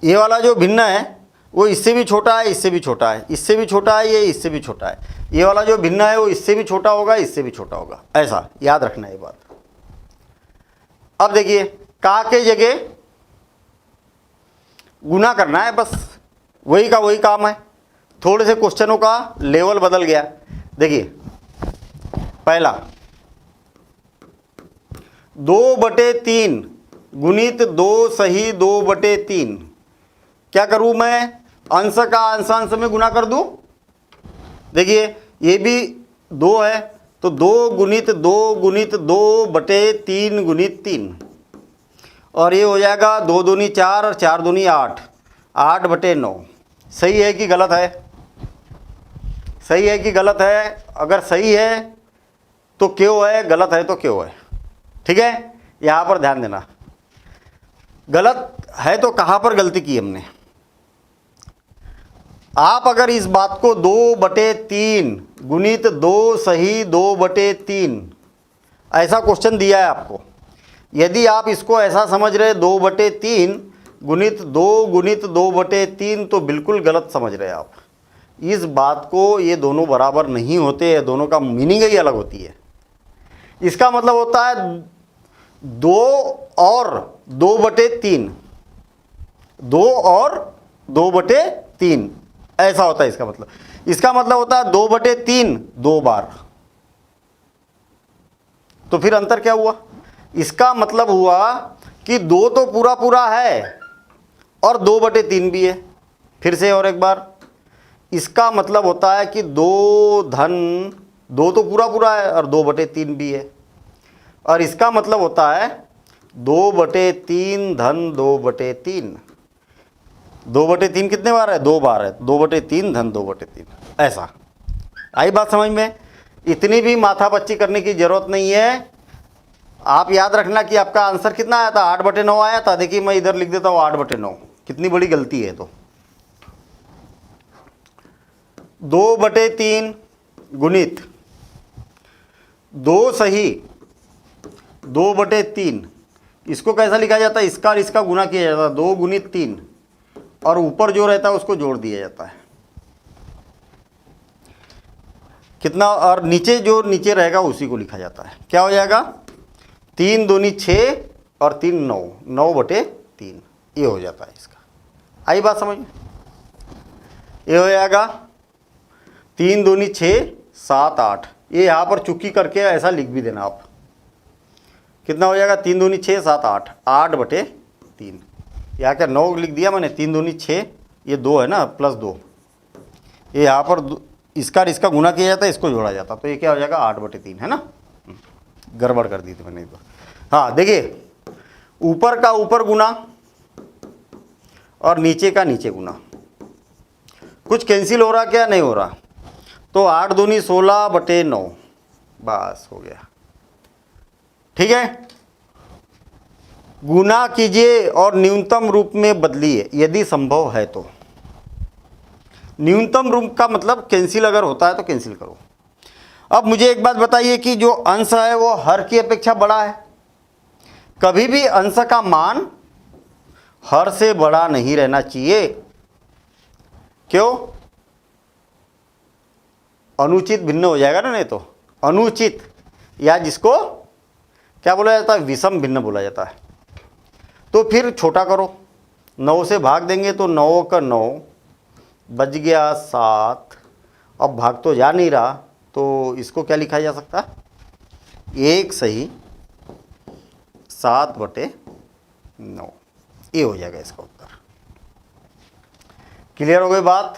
ये वाला जो भिन्न है वो इससे भी छोटा है, इससे भी छोटा है, इससे भी छोटा है, ये इससे भी छोटा है। ये वाला जो भिन्न है वो इससे भी छोटा होगा, इससे भी छोटा होगा। ऐसा याद रखना ये बात। अब देखिए का के जगह गुना करना है, बस वही का वही काम है। थोड़े से क्वेश्चनों का लेवल बदल गया। देखिए पहला 2/3 गुणित 2 सही 2/3। क्या करूं मैं, अंश का अंशांश में गुना कर दूं। देखिए ये भी 2 है तो 2 गुणित 2 गुणित 2/3 गुणित 3, और ये हो जाएगा 2 दूनी 4 और 4 दूनी 8, 8/9। सही है कि गलत है, सही है कि गलत है। अगर सही है तो क्यों है, गलत है तो क्यों है। ठीक है, यहाँ पर ध्यान देना। गलत है तो कहाँ पर गलती की हमने। आप अगर इस बात को 2/3 गुणित 2 सही 2/3 ऐसा क्वेश्चन दिया है आपको, यदि आप इसको ऐसा समझ रहे 2/3 गुणित 2 गुणित 2/3, तो बिल्कुल गलत समझ रहे आप इस बात को। ये दोनों बराबर नहीं होते हैं, दोनों का मीनिंग ही अलग होती है। इसका मतलब होता है 2 और 2/3, 2 और 2/3 ऐसा होता है इसका मतलब। इसका मतलब होता है 2/3 2 बार। तो फिर अंतर क्या हुआ, इसका मतलब हुआ कि 2 तो पूरा पूरा है और 2/3 भी है। फिर से और एक बार, इसका मतलब होता है कि 2 तो पूरा पूरा है और 2/3 भी है। और इसका मतलब होता है 2/3 धन 2/3। 2/3 कितने बार है, 2 बार है। 2/3 धन 2/3 ऐसा। आई बात समझ में। इतनी भी माथापच्ची करने की जरूरत नहीं है। आप याद रखना कि आपका आंसर कितना आया था, 8/9 आया था। देखिए मैं इधर लिख देता हूँ 8/9, कितनी बड़ी गलती है। तो 2/3 गुणित 2 सही 2/3, इसको कैसा लिखा जाता है, इसका और इसका गुना किया जाता है 2 गुणित 3, और ऊपर जो रहता है उसको जोड़ दिया जाता है कितना, और नीचे जो नीचे रहेगा उसी को लिखा जाता है। क्या हो जाएगा 3 दूनी 6 और 3 9, 9/3 ये हो जाता है इसका। आई बात समझ में। ये हो जाएगा 3 दूनी 6 7 8। ये यहाँ पर चुकी करके ऐसा लिख भी देना आप। कितना हो जाएगा 3 दूनी 6 7 8, 8/3। यहाँ क्या 9 लिख दिया मैंने, 3 दूनी 6, ये 2 है ना प्लस 2, ये यहाँ पर इसका और इसका गुना किया जाता है, इसको जोड़ा जाता, तो ये क्या हो जाएगा 8/3 है ना। गड़बड़ कर दी थी मैंने एक बार। हाँ देखिए, ऊपर का ऊपर गुना और नीचे का नीचे गुना, कुछ कैंसिल हो रहा क्या, नहीं हो रहा। तो 8 दूनी 16/9 बस हो गया। ठीक है, गुना कीजिए और न्यूनतम रूप में बदलिए यदि संभव है तो। न्यूनतम रूप का मतलब कैंसिल अगर होता है तो कैंसिल करो। अब मुझे एक बात बताइए कि जो अंश है वो हर की अपेक्षा बड़ा है। कभी भी अंश का मान हर से बड़ा नहीं रहना चाहिए। क्यों? अनुचित भिन्न हो जाएगा ना, नहीं तो अनुचित, या जिसको क्या बोला जाता है, विषम भिन्न बोला जाता है। तो फिर छोटा करो, 9 से भाग देंगे तो 9 का 9 बच गया 7। अब भाग तो जा नहीं रहा, तो इसको क्या लिखा जा सकता है, 1 सही 7/9। ये हो जाएगा इसका उत्तर। क्लियर हो गई बात?